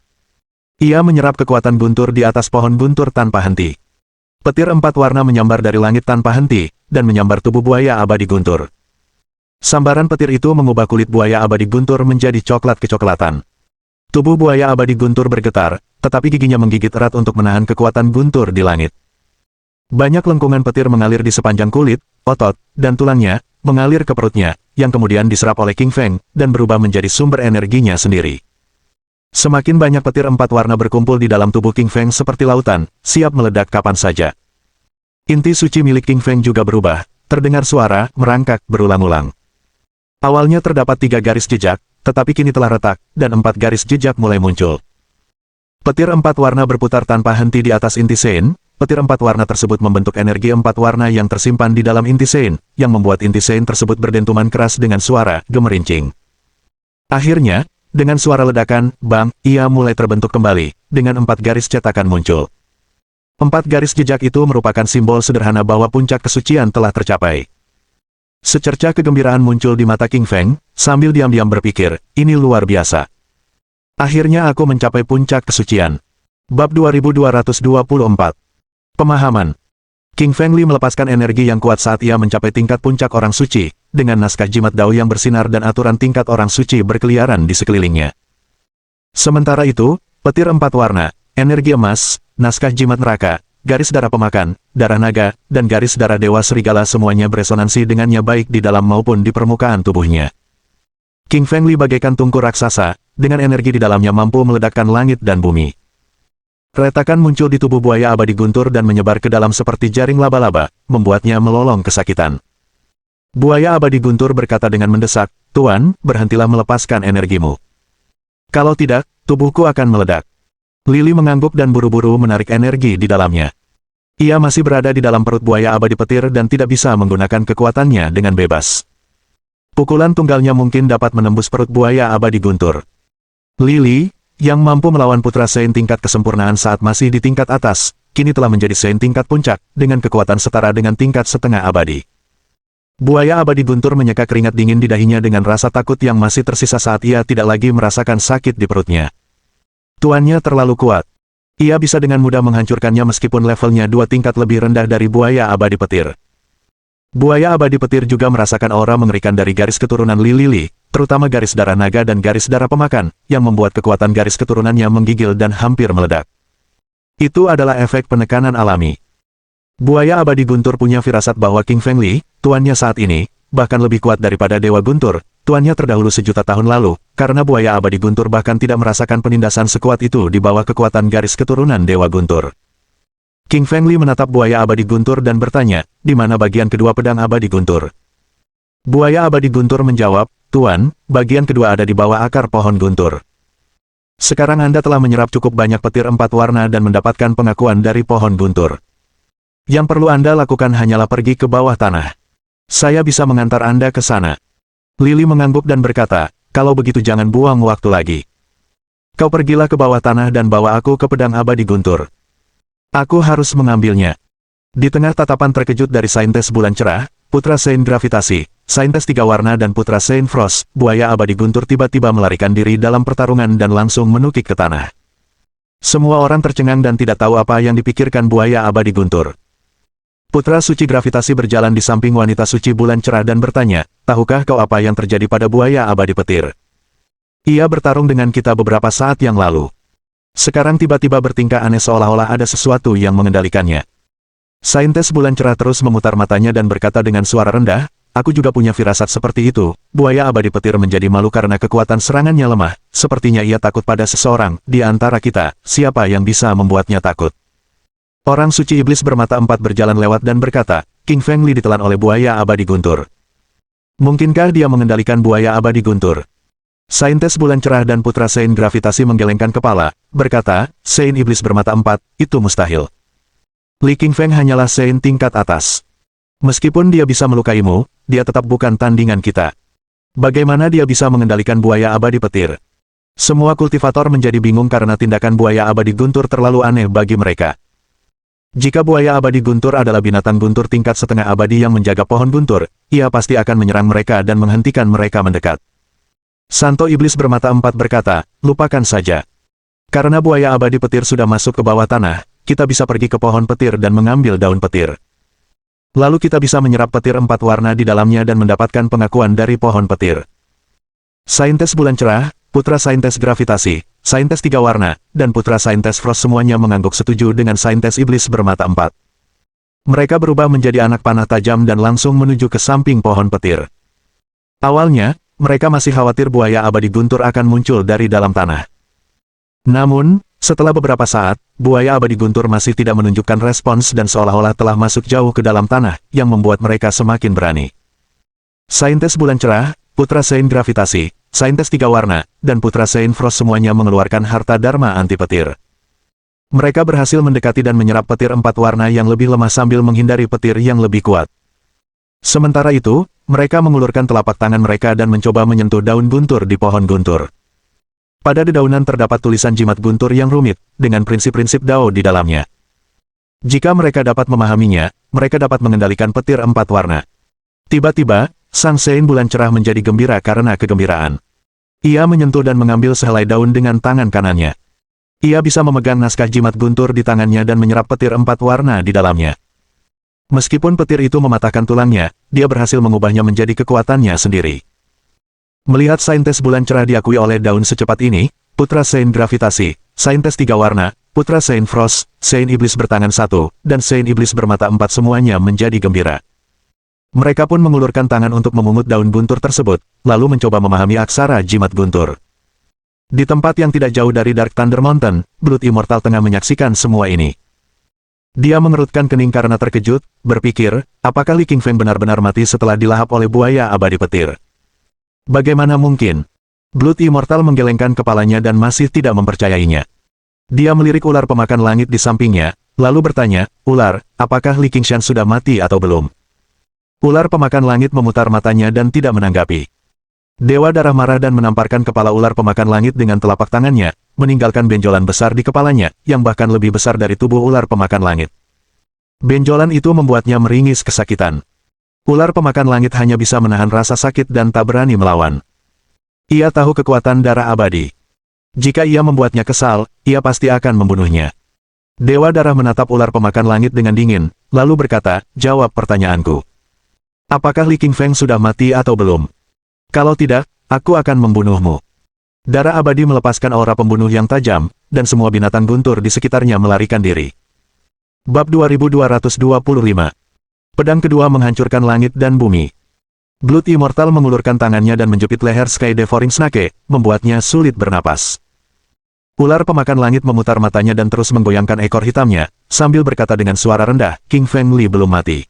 Ia menyerap kekuatan guntur di atas pohon guntur tanpa henti. Petir empat warna menyambar dari langit tanpa henti, dan menyambar tubuh buaya abadi guntur. Sambaran petir itu mengubah kulit buaya abadi guntur menjadi coklat kecoklatan. Tubuh buaya abadi guntur bergetar, tetapi giginya menggigit erat untuk menahan kekuatan guntur di langit. Banyak lengkungan petir mengalir di sepanjang kulit, otot, dan tulangnya, mengalir ke perutnya, yang kemudian diserap oleh King Feng, dan berubah menjadi sumber energinya sendiri. Semakin banyak petir empat warna berkumpul di dalam tubuh King Feng seperti lautan, siap meledak kapan saja. Inti suci milik King Feng juga berubah, terdengar suara, merangkak, berulang-ulang. Awalnya terdapat 3 garis jejak, tetapi kini telah retak, dan 4 garis jejak mulai muncul. Petir empat warna berputar tanpa henti di atas inti Sein. Petir empat warna tersebut membentuk energi empat warna yang tersimpan di dalam inti Sein, yang membuat inti Sein tersebut berdentuman keras dengan suara gemerincing. Akhirnya, dengan suara ledakan, bang, ia mulai terbentuk kembali, dengan 4 garis cetakan muncul. 4 garis jejak itu merupakan simbol sederhana bahwa puncak kesucian telah tercapai. Secercah kegembiraan muncul di mata King Feng, sambil diam-diam berpikir, ini luar biasa. Akhirnya aku mencapai puncak kesucian. Bab 2224. Pemahaman. King Feng Li melepaskan energi yang kuat saat ia mencapai tingkat puncak orang suci, dengan naskah jimat Dao yang bersinar dan aturan tingkat orang suci berkeliaran di sekelilingnya. Sementara itu, petir empat warna, energi emas, naskah jimat neraka, garis darah pemakan, darah naga, dan garis darah dewa serigala semuanya beresonansi dengannya baik di dalam maupun di permukaan tubuhnya. King Feng Li bagaikan tungku raksasa, dengan energi di dalamnya mampu meledakkan langit dan bumi. Retakan muncul di tubuh buaya abadi guntur dan menyebar ke dalam seperti jaring laba-laba, membuatnya melolong kesakitan. Buaya abadi guntur berkata dengan mendesak, "Tuan, berhentilah melepaskan energimu. Kalau tidak, tubuhku akan meledak." Lili mengangguk dan buru-buru menarik energi di dalamnya. Ia masih berada di dalam perut buaya abadi petir dan tidak bisa menggunakan kekuatannya dengan bebas. Pukulan tunggalnya mungkin dapat menembus perut buaya abadi guntur. Lili, yang mampu melawan putra Sein tingkat kesempurnaan saat masih di tingkat atas, kini telah menjadi Sein tingkat puncak, dengan kekuatan setara dengan tingkat setengah abadi. Buaya abadi guntur menyeka keringat dingin di dahinya dengan rasa takut yang masih tersisa saat ia tidak lagi merasakan sakit di perutnya. Tuannya terlalu kuat. Ia bisa dengan mudah menghancurkannya meskipun levelnya 2 tingkat lebih rendah dari buaya abadi petir. Buaya abadi petir juga merasakan aura mengerikan dari garis keturunan Lili, terutama garis darah naga dan garis darah pemakan, yang membuat kekuatan garis keturunannya menggigil dan hampir meledak. Itu adalah efek penekanan alami. Buaya abadi guntur punya firasat bahwa King Feng Li, tuannya saat ini, bahkan lebih kuat daripada Dewa Guntur, tuannya terdahulu sejuta tahun lalu, karena buaya abadi guntur bahkan tidak merasakan penindasan sekuat itu di bawah kekuatan garis keturunan Dewa Guntur. King Feng Li menatap buaya abadi guntur dan bertanya, di mana bagian kedua pedang abadi guntur? Buaya abadi guntur menjawab, Tuan, bagian kedua ada di bawah akar pohon guntur. Sekarang Anda telah menyerap cukup banyak petir 4 warna dan mendapatkan pengakuan dari pohon guntur. Yang perlu Anda lakukan hanyalah pergi ke bawah tanah. Saya bisa mengantar Anda ke sana. Lili mengangguk dan berkata, kalau begitu jangan buang waktu lagi. Kau pergilah ke bawah tanah dan bawa aku ke pedang abadi guntur. Aku harus mengambilnya. Di tengah tatapan terkejut dari saintes bulan cerah, putra Sein gravitasi, saintes 3 warna dan putra Sein Frost, buaya abadi guntur tiba-tiba melarikan diri dalam pertarungan dan langsung menukik ke tanah. Semua orang tercengang dan tidak tahu apa yang dipikirkan buaya abadi guntur. Putra suci gravitasi berjalan di samping wanita suci bulan cerah dan bertanya, tahukah kau apa yang terjadi pada buaya abadi petir? Ia bertarung dengan kita beberapa saat yang lalu. Sekarang tiba-tiba bertingkah aneh seolah-olah ada sesuatu yang mengendalikannya. Saintes bulan cerah terus memutar matanya dan berkata dengan suara rendah, aku juga punya firasat seperti itu, buaya abadi petir menjadi malu karena kekuatan serangannya lemah, sepertinya ia takut pada seseorang, di antara kita, siapa yang bisa membuatnya takut? Orang suci iblis bermata 4 berjalan lewat dan berkata, King Feng Li ditelan oleh buaya abadi guntur. Mungkinkah dia mengendalikan buaya abadi guntur? Saintes bulan cerah dan putra Sein gravitasi menggelengkan kepala, berkata, Sein iblis bermata 4, itu mustahil. Li King Feng hanyalah Sein tingkat atas. Meskipun dia bisa melukaimu, dia tetap bukan tandingan kita. Bagaimana dia bisa mengendalikan buaya abadi petir? Semua kultivator menjadi bingung karena tindakan buaya abadi guntur terlalu aneh bagi mereka. Jika buaya abadi guntur adalah binatang guntur tingkat setengah abadi yang menjaga pohon guntur, ia pasti akan menyerang mereka dan menghentikan mereka mendekat. Santo iblis bermata 4 berkata, lupakan saja. Karena buaya abadi petir sudah masuk ke bawah tanah, kita bisa pergi ke pohon petir dan mengambil daun petir. Lalu kita bisa menyerap petir 4 warna di dalamnya dan mendapatkan pengakuan dari pohon petir. Saintes bulan cerah, putra saintes gravitasi, saintes 3 warna, dan putra saintes Frost semuanya mengangguk setuju dengan saintes iblis bermata 4. Mereka berubah menjadi anak panah tajam dan langsung menuju ke samping pohon petir. Awalnya, mereka masih khawatir buaya abadi guntur akan muncul dari dalam tanah. Namun, setelah beberapa saat, buaya abadi guntur masih tidak menunjukkan respons dan seolah-olah telah masuk jauh ke dalam tanah, yang membuat mereka semakin berani. Saintes bulan cerah, putra Sein gravitasi, saintes 3 warna, dan putra Sein Frost semuanya mengeluarkan harta dharma anti petir. Mereka berhasil mendekati dan menyerap petir 4 warna yang lebih lemah sambil menghindari petir yang lebih kuat. Sementara itu, mereka mengulurkan telapak tangan mereka dan mencoba menyentuh daun guntur di pohon guntur. Pada dedaunan terdapat tulisan jimat guntur yang rumit, dengan prinsip-prinsip Dao di dalamnya. Jika mereka dapat memahaminya, mereka dapat mengendalikan petir 4 warna. Tiba-tiba, Sang Sein bulan cerah menjadi gembira karena kegembiraan. Ia menyentuh dan mengambil sehelai daun dengan tangan kanannya. Ia bisa memegang naskah jimat guntur di tangannya dan menyerap petir 4 warna di dalamnya. Meskipun petir itu mematahkan tulangnya, dia berhasil mengubahnya menjadi kekuatannya sendiri. Melihat saintes bulan cerah diakui oleh daun secepat ini, putra Sein gravitasi, saintes 3 warna, putra Sein Frost, Sein iblis bertangan 1, dan Sein iblis bermata 4 semuanya menjadi gembira. Mereka pun mengulurkan tangan untuk memungut daun guntur tersebut, lalu mencoba memahami aksara jimat guntur. Di tempat yang tidak jauh dari Dark Thunder Mountain, Blood Immortal tengah menyaksikan semua ini. Dia mengerutkan kening karena terkejut, berpikir, apakah Li King Feng benar-benar mati setelah dilahap oleh buaya abadi petir? Bagaimana mungkin? Blood Immortal menggelengkan kepalanya dan masih tidak mempercayainya. Dia melirik ular pemakan langit di sampingnya, lalu bertanya, ular, apakah Li Qingshan sudah mati atau belum? Ular pemakan langit memutar matanya dan tidak menanggapi. Dewa darah marah dan menamparkan kepala ular pemakan langit dengan telapak tangannya, meninggalkan benjolan besar di kepalanya, yang bahkan lebih besar dari tubuh ular pemakan langit. Benjolan itu membuatnya meringis kesakitan. Ular pemakan langit hanya bisa menahan rasa sakit dan tak berani melawan. Ia tahu kekuatan darah abadi. Jika ia membuatnya kesal, ia pasti akan membunuhnya. Dewa darah menatap ular pemakan langit dengan dingin, lalu berkata, jawab pertanyaanku. Apakah Li King Feng sudah mati atau belum? Kalau tidak, aku akan membunuhmu. Darah abadi melepaskan aura pembunuh yang tajam, dan semua binatang guntur di sekitarnya melarikan diri. Bab 2225. Pedang kedua menghancurkan langit dan bumi. Blood Immortal mengulurkan tangannya dan menjepit leher Sky Devouring Snake, membuatnya sulit bernapas. Ular pemakan langit memutar matanya dan terus menggoyangkan ekor hitamnya, sambil berkata dengan suara rendah, King Feng Li belum mati.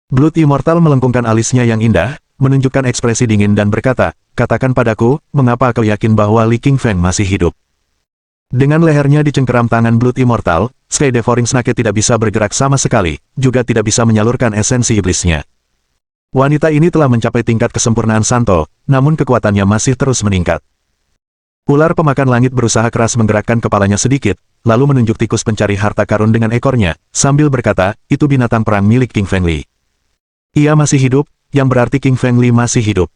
Blood Immortal melengkungkan alisnya yang indah, menunjukkan ekspresi dingin dan berkata, katakan padaku, mengapa kau yakin bahwa Li King Feng masih hidup? Dengan lehernya dicengkeram tangan Blood Immortal, Sky Devouring Snake tidak bisa bergerak sama sekali, juga tidak bisa menyalurkan esensi iblisnya. Wanita ini telah mencapai tingkat kesempurnaan Santo, namun kekuatannya masih terus meningkat. Ular pemakan langit berusaha keras menggerakkan kepalanya sedikit, lalu menunjuk tikus pencari harta karun dengan ekornya, sambil berkata, itu binatang perang milik King Feng Li. Ia masih hidup, yang berarti King Feng Li masih hidup.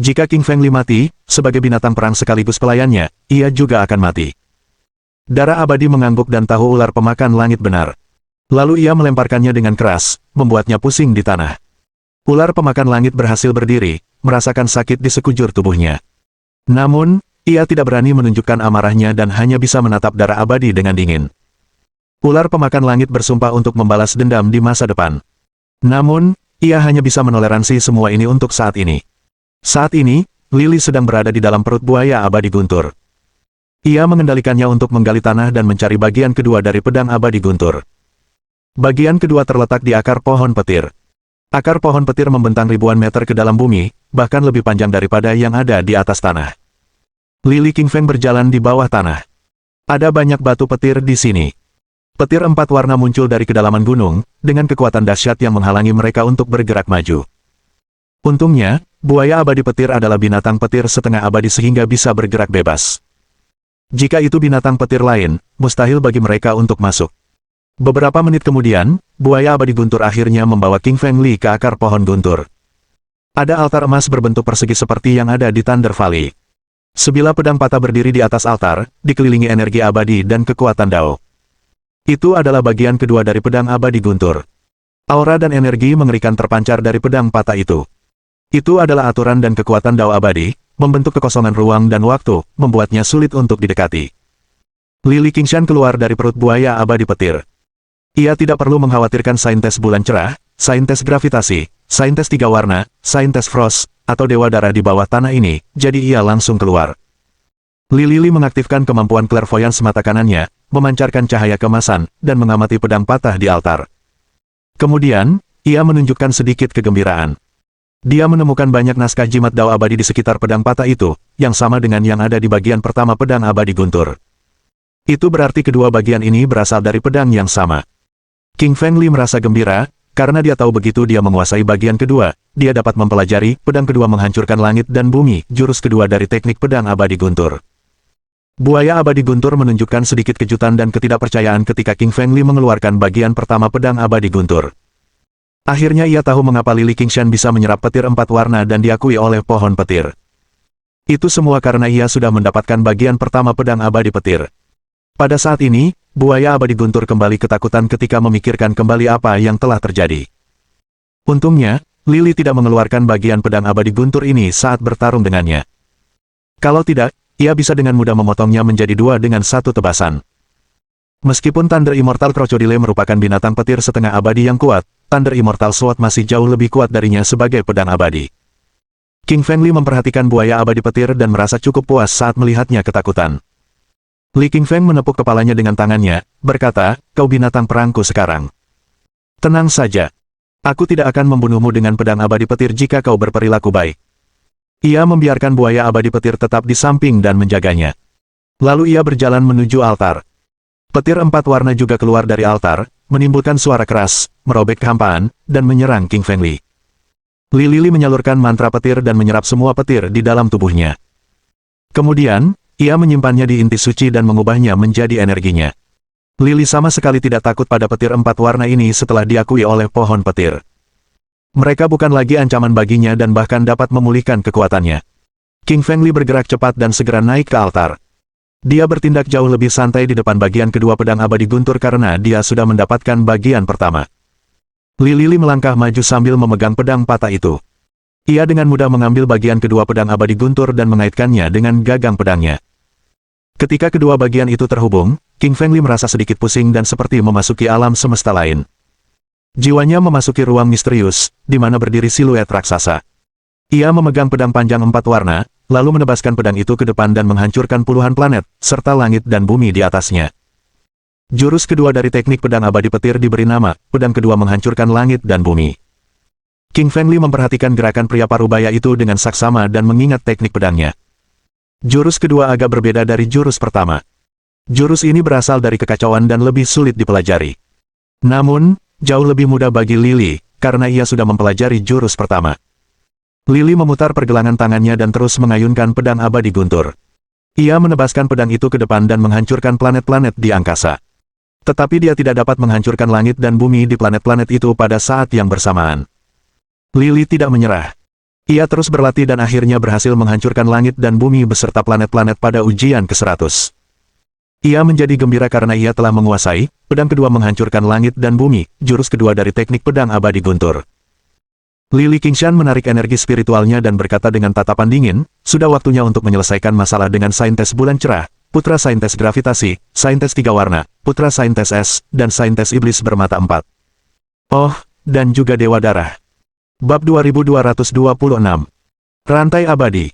Jika King Feng Li mati, sebagai binatang perang sekaligus pelayannya, ia juga akan mati. Darah abadi mengangguk dan tahu ular pemakan langit benar. Lalu ia melemparkannya dengan keras, membuatnya pusing di tanah. Ular pemakan langit berhasil berdiri, merasakan sakit di sekujur tubuhnya. Namun, ia tidak berani menunjukkan amarahnya dan hanya bisa menatap darah abadi dengan dingin. Ular pemakan langit bersumpah untuk membalas dendam di masa depan. Namun, ia hanya bisa menoleransi semua ini untuk saat ini. Saat ini, Lily sedang berada di dalam perut buaya abadi guntur. Ia mengendalikannya untuk menggali tanah dan mencari bagian kedua dari pedang abadi guntur. Bagian kedua terletak di akar pohon petir. Akar pohon petir membentang ribuan meter ke dalam bumi, bahkan lebih panjang daripada yang ada di atas tanah. Lily King Feng berjalan di bawah tanah. Ada banyak batu petir di sini. Petir 4 warna muncul dari kedalaman gunung, dengan kekuatan dahsyat yang menghalangi mereka untuk bergerak maju. Untungnya, buaya abadi petir adalah binatang petir setengah abadi sehingga bisa bergerak bebas. Jika itu binatang petir lain, mustahil bagi mereka untuk masuk. Beberapa menit kemudian, buaya abadi guntur akhirnya membawa King Feng Li ke akar pohon guntur. Ada altar emas berbentuk persegi seperti yang ada di Thunder Valley. Sebilah pedang patah berdiri di atas altar, dikelilingi energi abadi dan kekuatan Dao. Itu adalah bagian kedua dari pedang abadi guntur. Aura dan energi mengerikan terpancar dari pedang patah itu. Itu adalah aturan dan kekuatan Dao abadi, membentuk kekosongan ruang dan waktu, membuatnya sulit untuk didekati. Lily Qingshan keluar dari perut buaya abadi petir. Ia tidak perlu mengkhawatirkan saintes bulan cerah, saintes gravitasi, saintes 3 warna, saintes frost, atau dewa darah di bawah tanah ini, jadi ia langsung keluar. Lily mengaktifkan kemampuan clairvoyance mata kanannya, memancarkan cahaya kemasan, dan mengamati pedang patah di altar. Kemudian, ia menunjukkan sedikit kegembiraan. Dia menemukan banyak naskah jimat Dao abadi di sekitar pedang patah itu, yang sama dengan yang ada di bagian pertama pedang abadi guntur. Itu berarti kedua bagian ini berasal dari pedang yang sama. King Feng Li merasa gembira, karena dia tahu begitu dia menguasai bagian kedua, dia dapat mempelajari pedang kedua menghancurkan langit dan bumi, jurus kedua dari teknik pedang abadi guntur. Buaya abadi guntur menunjukkan sedikit kejutan dan ketidakpercayaan ketika King Feng Li mengeluarkan bagian pertama pedang abadi guntur. Akhirnya ia tahu mengapa Lily Qingshan bisa menyerap petir 4 warna dan diakui oleh pohon petir. Itu semua karena ia sudah mendapatkan bagian pertama pedang abadi petir. Pada saat ini, buaya abadi guntur kembali ketakutan ketika memikirkan kembali apa yang telah terjadi. Untungnya, Lily tidak mengeluarkan bagian pedang abadi guntur ini saat bertarung dengannya. Kalau tidak, ia bisa dengan mudah memotongnya menjadi 2 dengan 1 tebasan. Meskipun Thunder Immortal Crocodile merupakan binatang petir setengah abadi yang kuat, Thunder Immortal Sword masih jauh lebih kuat darinya sebagai pedang abadi. King Feng Li memperhatikan buaya abadi petir dan merasa cukup puas saat melihatnya ketakutan. Li King Feng menepuk kepalanya dengan tangannya, berkata, kau binatang perangku sekarang. Tenang saja. Aku tidak akan membunuhmu dengan pedang abadi petir jika kau berperilaku baik. Ia membiarkan buaya abadi petir tetap di samping dan menjaganya. Lalu ia berjalan menuju altar. Petir 4 warna juga keluar dari altar, menimbulkan suara keras, merobek kehampaan, dan menyerang King Feng Li. Lily menyalurkan mantra petir dan menyerap semua petir di dalam tubuhnya. Kemudian, ia menyimpannya di inti suci dan mengubahnya menjadi energinya. Lily sama sekali tidak takut pada petir 4 warna ini setelah diakui oleh pohon petir. Mereka bukan lagi ancaman baginya dan bahkan dapat memulihkan kekuatannya. King Feng Li bergerak cepat dan segera naik ke altar. Dia bertindak jauh lebih santai di depan bagian kedua pedang abadi guntur karena dia sudah mendapatkan bagian pertama. Lily melangkah maju sambil memegang pedang patah itu. Ia dengan mudah mengambil bagian kedua pedang abadi guntur dan mengaitkannya dengan gagang pedangnya. Ketika kedua bagian itu terhubung, King Feng Li merasa sedikit pusing dan seperti memasuki alam semesta lain. Jiwanya memasuki ruang misterius, di mana berdiri siluet raksasa. Ia memegang pedang panjang 4 warna, lalu menebaskan pedang itu ke depan dan menghancurkan puluhan planet, serta langit dan bumi di atasnya. Jurus kedua dari teknik pedang abadi petir diberi nama, pedang kedua menghancurkan langit dan bumi. King Feng Li memperhatikan gerakan pria parubaya itu dengan saksama dan mengingat teknik pedangnya. Jurus kedua agak berbeda dari jurus pertama. Jurus ini berasal dari kekacauan dan lebih sulit dipelajari. Namun, jauh lebih mudah bagi Lily, karena ia sudah mempelajari jurus pertama. Lily memutar pergelangan tangannya dan terus mengayunkan pedang abadi guntur. Ia menebaskan pedang itu ke depan dan menghancurkan planet-planet di angkasa. Tetapi dia tidak dapat menghancurkan langit dan bumi di planet-planet itu pada saat yang bersamaan. Lily tidak menyerah. Ia terus berlatih dan akhirnya berhasil menghancurkan langit dan bumi beserta planet-planet pada ujian ke-100. Ia menjadi gembira karena ia telah menguasai pedang kedua menghancurkan langit dan bumi, jurus kedua dari teknik pedang abadi guntur. Lily Qingshan menarik energi spiritualnya dan berkata dengan tatapan dingin, sudah waktunya untuk menyelesaikan masalah dengan saintes bulan cerah, putra saintes gravitasi, saintes tiga warna, putra saintes es, dan saintes iblis bermata empat. Oh, dan juga dewa darah. Bab 2226. Rantai abadi.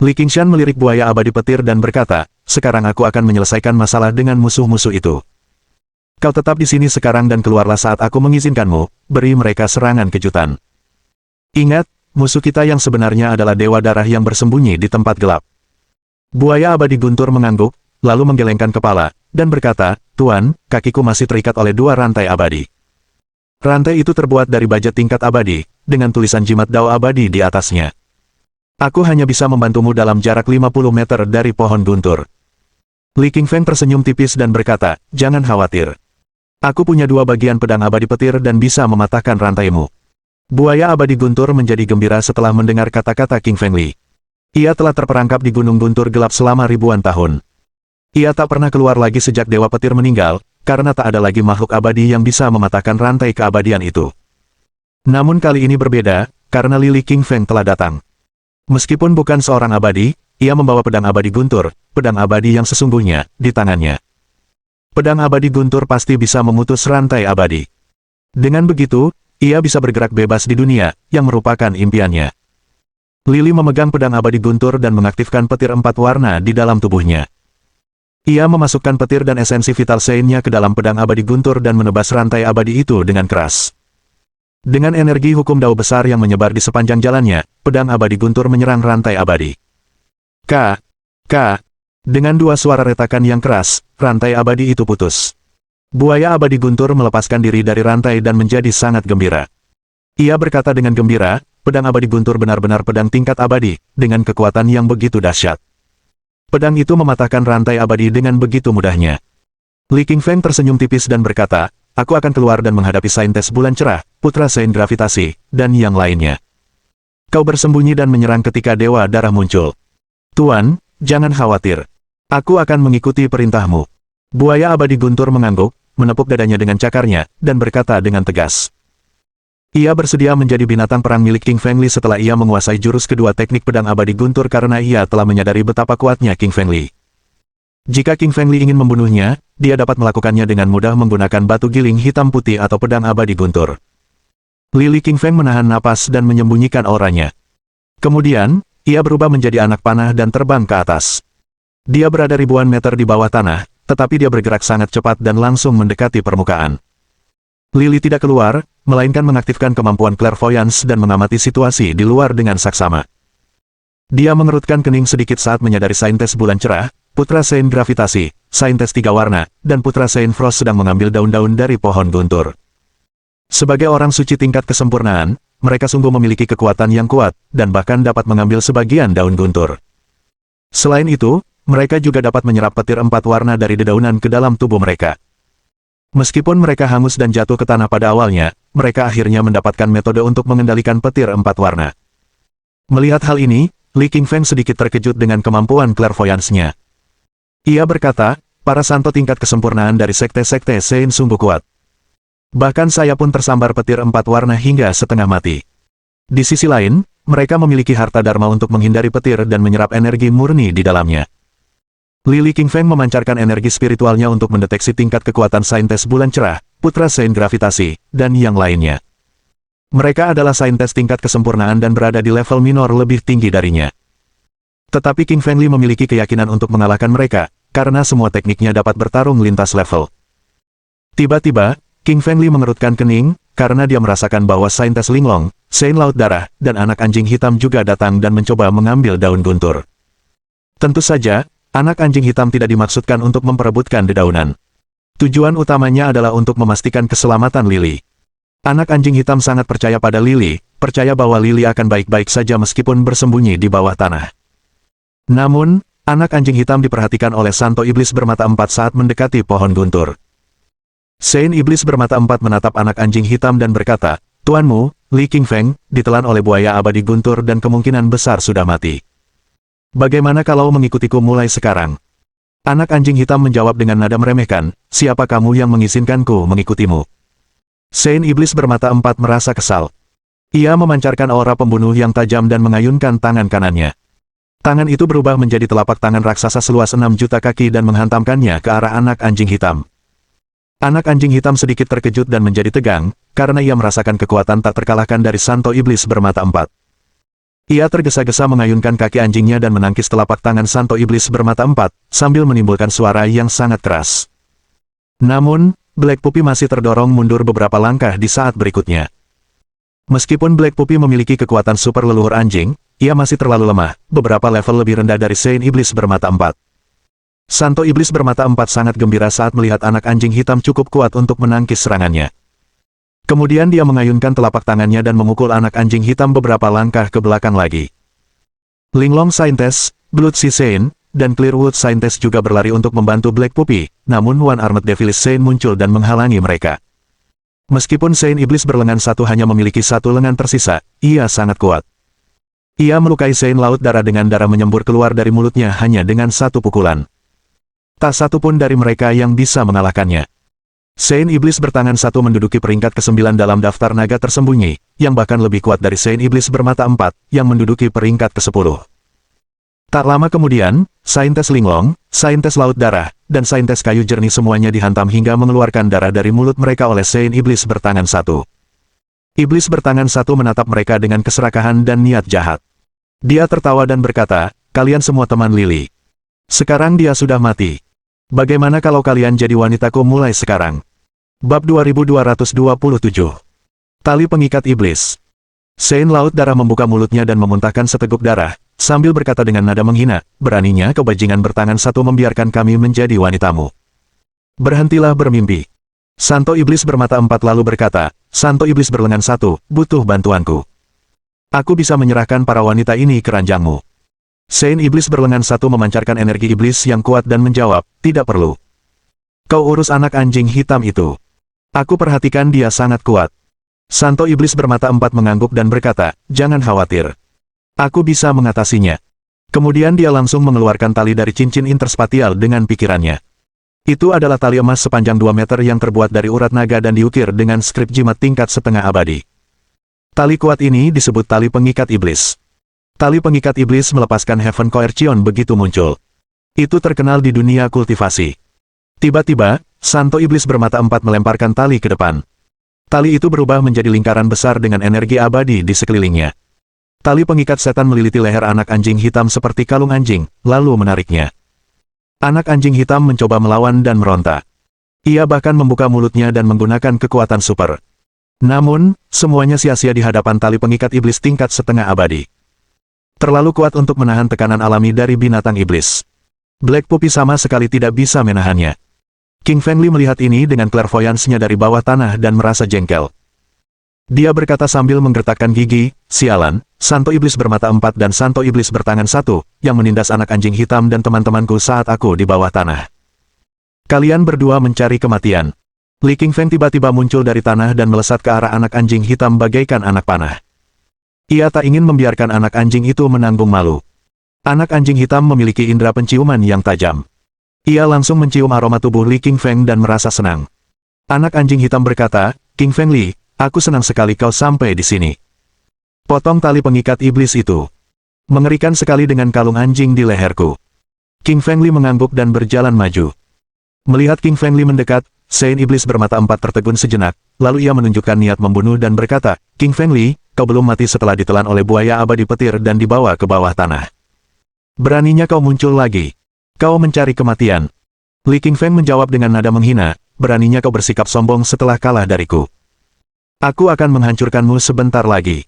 Li Qingshan melirik buaya abadi petir dan berkata, sekarang aku akan menyelesaikan masalah dengan musuh-musuh itu. Kau tetap di sini sekarang dan keluarlah saat aku mengizinkanmu, beri mereka serangan kejutan. Ingat, musuh kita yang sebenarnya adalah dewa darah yang bersembunyi di tempat gelap. Buaya abadi guntur mengangguk, lalu menggelengkan kepala, dan berkata, Tuan, kakiku masih terikat oleh dua rantai abadi. Rantai itu terbuat dari baja tingkat abadi, dengan tulisan jimat dao abadi di atasnya. Aku hanya bisa membantumu dalam jarak 50 meter dari pohon guntur. Li Qingfeng tersenyum tipis dan berkata, jangan khawatir. Aku punya dua bagian pedang abadi petir dan bisa mematahkan rantaimu. Buaya abadi guntur menjadi gembira setelah mendengar kata-kata King Feng Li. Ia telah terperangkap di Gunung Guntur Gelap selama ribuan tahun. Ia tak pernah keluar lagi sejak Dewa Petir meninggal, karena tak ada lagi makhluk abadi yang bisa mematahkan rantai keabadian itu. Namun kali ini berbeda, karena Li King Feng telah datang. Meskipun bukan seorang abadi, ia membawa pedang abadi guntur, pedang abadi yang sesungguhnya, di tangannya. Pedang abadi guntur pasti bisa memutus rantai abadi. Dengan begitu, ia bisa bergerak bebas di dunia, yang merupakan impiannya. Lily memegang pedang abadi guntur dan mengaktifkan petir 4 warna di dalam tubuhnya. Ia memasukkan petir dan esensi vital Sein-nya ke dalam pedang abadi guntur dan menebas rantai abadi itu dengan keras. Dengan energi hukum dao besar yang menyebar di sepanjang jalannya, pedang abadi guntur menyerang rantai abadi. K. Dengan dua suara retakan yang keras, rantai abadi itu putus. Buaya abadi guntur melepaskan diri dari rantai dan menjadi sangat gembira. Ia berkata dengan gembira, pedang abadi guntur benar-benar pedang tingkat abadi, dengan kekuatan yang begitu dahsyat. Pedang itu mematahkan rantai abadi dengan begitu mudahnya. Li Qingfeng tersenyum tipis dan berkata, aku akan keluar dan menghadapi saintes bulan cerah, putra Sein gravitasi, dan yang lainnya. Kau bersembunyi dan menyerang ketika dewa darah muncul. Tuan, jangan khawatir. Aku akan mengikuti perintahmu. Buaya abadi guntur mengangguk, menepuk dadanya dengan cakarnya, dan berkata dengan tegas. Ia bersedia menjadi binatang perang milik King Feng Li setelah ia menguasai jurus kedua teknik pedang abadi guntur karena ia telah menyadari betapa kuatnya King Feng Li. Jika King Feng Li ingin membunuhnya, dia dapat melakukannya dengan mudah menggunakan batu giling hitam putih atau pedang abadi guntur. Li King Feng menahan napas dan menyembunyikan auranya. Kemudian, ia berubah menjadi anak panah dan terbang ke atas. Dia berada ribuan meter di bawah tanah, tetapi dia bergerak sangat cepat dan langsung mendekati permukaan. Lily tidak keluar, melainkan mengaktifkan kemampuan clairvoyance dan mengamati situasi di luar dengan saksama. Dia mengerutkan kening sedikit saat menyadari saintes bulan cerah, putra Sein gravitasi, saintes tiga warna, dan putra Sein frost sedang mengambil daun-daun dari pohon guntur. Sebagai orang suci tingkat kesempurnaan, mereka sungguh memiliki kekuatan yang kuat, dan bahkan dapat mengambil sebagian daun guntur. Selain itu, mereka juga dapat menyerap petir 4 warna dari dedaunan ke dalam tubuh mereka. Meskipun mereka hangus dan jatuh ke tanah pada awalnya, mereka akhirnya mendapatkan metode untuk mengendalikan petir 4 warna. Melihat hal ini, Li Qingfeng sedikit terkejut dengan kemampuan clairvoyance-nya. Ia berkata, para santo tingkat kesempurnaan dari sekte-sekte Sein sungguh kuat. Bahkan saya pun tersambar petir 4 warna hingga setengah mati. Di sisi lain, mereka memiliki harta dharma untuk menghindari petir dan menyerap energi murni di dalamnya. Li Qingfeng memancarkan energi spiritualnya untuk mendeteksi tingkat kekuatan saintes bulan cerah, putra Sein gravitasi, dan yang lainnya. Mereka adalah saintes tingkat kesempurnaan dan berada di level minor lebih tinggi darinya. Tetapi King Fengli memiliki keyakinan untuk mengalahkan mereka, karena semua tekniknya dapat bertarung lintas level. Tiba-tiba, King Fengli mengerutkan kening, karena dia merasakan bahwa Saintes Linglong, Saint Laut Darah, dan anak anjing hitam juga datang dan mencoba mengambil daun guntur. Tentu saja, anak anjing hitam tidak dimaksudkan untuk memperebutkan dedaunan. Tujuan utamanya adalah untuk memastikan keselamatan Lily. Anak anjing hitam sangat percaya pada Lily, percaya bahwa Lily akan baik-baik saja meskipun bersembunyi di bawah tanah. Namun, anak anjing hitam diperhatikan oleh Santo Iblis bermata empat saat mendekati pohon guntur. Saint Iblis bermata empat menatap anak anjing hitam dan berkata, "Tuanmu, Li Qingfeng, ditelan oleh buaya abadi guntur dan kemungkinan besar sudah mati. Bagaimana kalau mengikutiku mulai sekarang?" Anak anjing hitam menjawab dengan nada meremehkan, "Siapa kamu yang mengizinkanku mengikutimu?" Saint Iblis bermata empat merasa kesal. Ia memancarkan aura pembunuh yang tajam dan mengayunkan tangan kanannya. Tangan itu berubah menjadi telapak tangan raksasa seluas 6 juta kaki dan menghantamkannya ke arah anak anjing hitam. Anak anjing hitam sedikit terkejut dan menjadi tegang, karena ia merasakan kekuatan tak terkalahkan dari Santo Iblis bermata empat. Ia tergesa-gesa mengayunkan kaki anjingnya dan menangkis telapak tangan Santo Iblis bermata empat, sambil menimbulkan suara yang sangat keras. Namun, Black Puppy masih terdorong mundur beberapa langkah di saat berikutnya. Meskipun Black Puppy memiliki kekuatan super leluhur anjing, ia masih terlalu lemah, beberapa level lebih rendah dari Saint Iblis bermata empat. Santo Iblis bermata empat sangat gembira saat melihat anak anjing hitam cukup kuat untuk menangkis serangannya. Kemudian dia mengayunkan telapak tangannya dan memukul anak anjing hitam beberapa langkah ke belakang lagi. Linglong Saintes, Blood Sea Saint, dan Clearwood Saintes juga berlari untuk membantu Black Puppy, namun One Armed Devilis Saint muncul dan menghalangi mereka. Meskipun Saint Iblis berlengan satu hanya memiliki satu lengan tersisa, ia sangat kuat. Ia melukai Saint Laut Darah dengan darah menyembur keluar dari mulutnya hanya dengan satu pukulan. Tak satu pun dari mereka yang bisa mengalahkannya. Saint Iblis bertangan satu menduduki peringkat ke-9 dalam daftar naga tersembunyi, yang bahkan lebih kuat dari Saint Iblis bermata empat, yang menduduki peringkat ke-10. Tak lama kemudian, Saintes Linglong, Saintes Laut Darah, dan Saintes Kayu Jernih semuanya dihantam hingga mengeluarkan darah dari mulut mereka oleh Saint Iblis bertangan satu. Iblis bertangan satu menatap mereka dengan keserakahan dan niat jahat. Dia tertawa dan berkata, "Kalian semua teman Lily. Sekarang dia sudah mati. Bagaimana kalau kalian jadi wanitaku mulai sekarang?" Bab 2227. Tali Pengikat Iblis. Saint Laut Darah membuka mulutnya dan memuntahkan seteguk darah, sambil berkata dengan nada menghina, "Beraninya kebajingan bertangan satu membiarkan kami menjadi wanitamu. Berhentilah bermimpi." Santo Iblis bermata empat lalu berkata, "Santo Iblis berlengan satu, butuh bantuanku. Aku bisa menyerahkan para wanita ini ke ranjangmu." Saint Iblis berlengan satu memancarkan energi iblis yang kuat dan menjawab, "Tidak perlu. Kau urus anak anjing hitam itu. Aku perhatikan dia sangat kuat." Santo Iblis bermata empat mengangguk dan berkata, "Jangan khawatir. Aku bisa mengatasinya." Kemudian dia langsung mengeluarkan tali dari cincin interspatial dengan pikirannya. Itu adalah tali emas sepanjang 2 meter yang terbuat dari urat naga dan diukir dengan skrip jimat tingkat setengah abadi. Tali kuat ini disebut tali pengikat iblis. Tali pengikat iblis melepaskan Heaven Coercion begitu muncul. Itu terkenal di dunia kultivasi. Tiba-tiba, Santo Iblis bermata empat melemparkan tali ke depan. Tali itu berubah menjadi lingkaran besar dengan energi abadi di sekelilingnya. Tali pengikat setan meliliti leher anak anjing hitam seperti kalung anjing, lalu menariknya. Anak anjing hitam mencoba melawan dan meronta. Ia bahkan membuka mulutnya dan menggunakan kekuatan super. Namun, semuanya sia-sia di hadapan tali pengikat iblis tingkat setengah abadi. Terlalu kuat untuk menahan tekanan alami dari binatang iblis. Black Puppy sama sekali tidak bisa menahannya. King Fengli melihat ini dengan clairvoyance-nya dari bawah tanah dan merasa jengkel. Dia berkata sambil menggertakkan gigi, "Sialan, Santo Iblis bermata empat dan Santo Iblis bertangan satu, yang menindas anak anjing hitam dan teman-temanku saat aku di bawah tanah. Kalian berdua mencari kematian." Li Qingfeng tiba-tiba muncul dari tanah dan melesat ke arah anak anjing hitam bagaikan anak panah. Ia tak ingin membiarkan anak anjing itu menanggung malu. Anak anjing hitam memiliki indera penciuman yang tajam. Ia langsung mencium aroma tubuh Li Qingfeng dan merasa senang. Anak anjing hitam berkata, "King Feng Li, aku senang sekali kau sampai di sini. Potong tali pengikat iblis itu. Mengerikan sekali dengan kalung anjing di leherku." King Feng Li mengangguk dan berjalan maju. Melihat King Feng Li mendekat, Saint Iblis bermata empat tertegun sejenak, lalu ia menunjukkan niat membunuh dan berkata, "King Feng Li, kau belum mati setelah ditelan oleh buaya abadi petir dan dibawa ke bawah tanah. Beraninya kau muncul lagi. Kau mencari kematian. Li Qingfeng menjawab dengan nada menghina, beraninya kau bersikap sombong setelah kalah dariku. Aku akan menghancurkanmu sebentar lagi.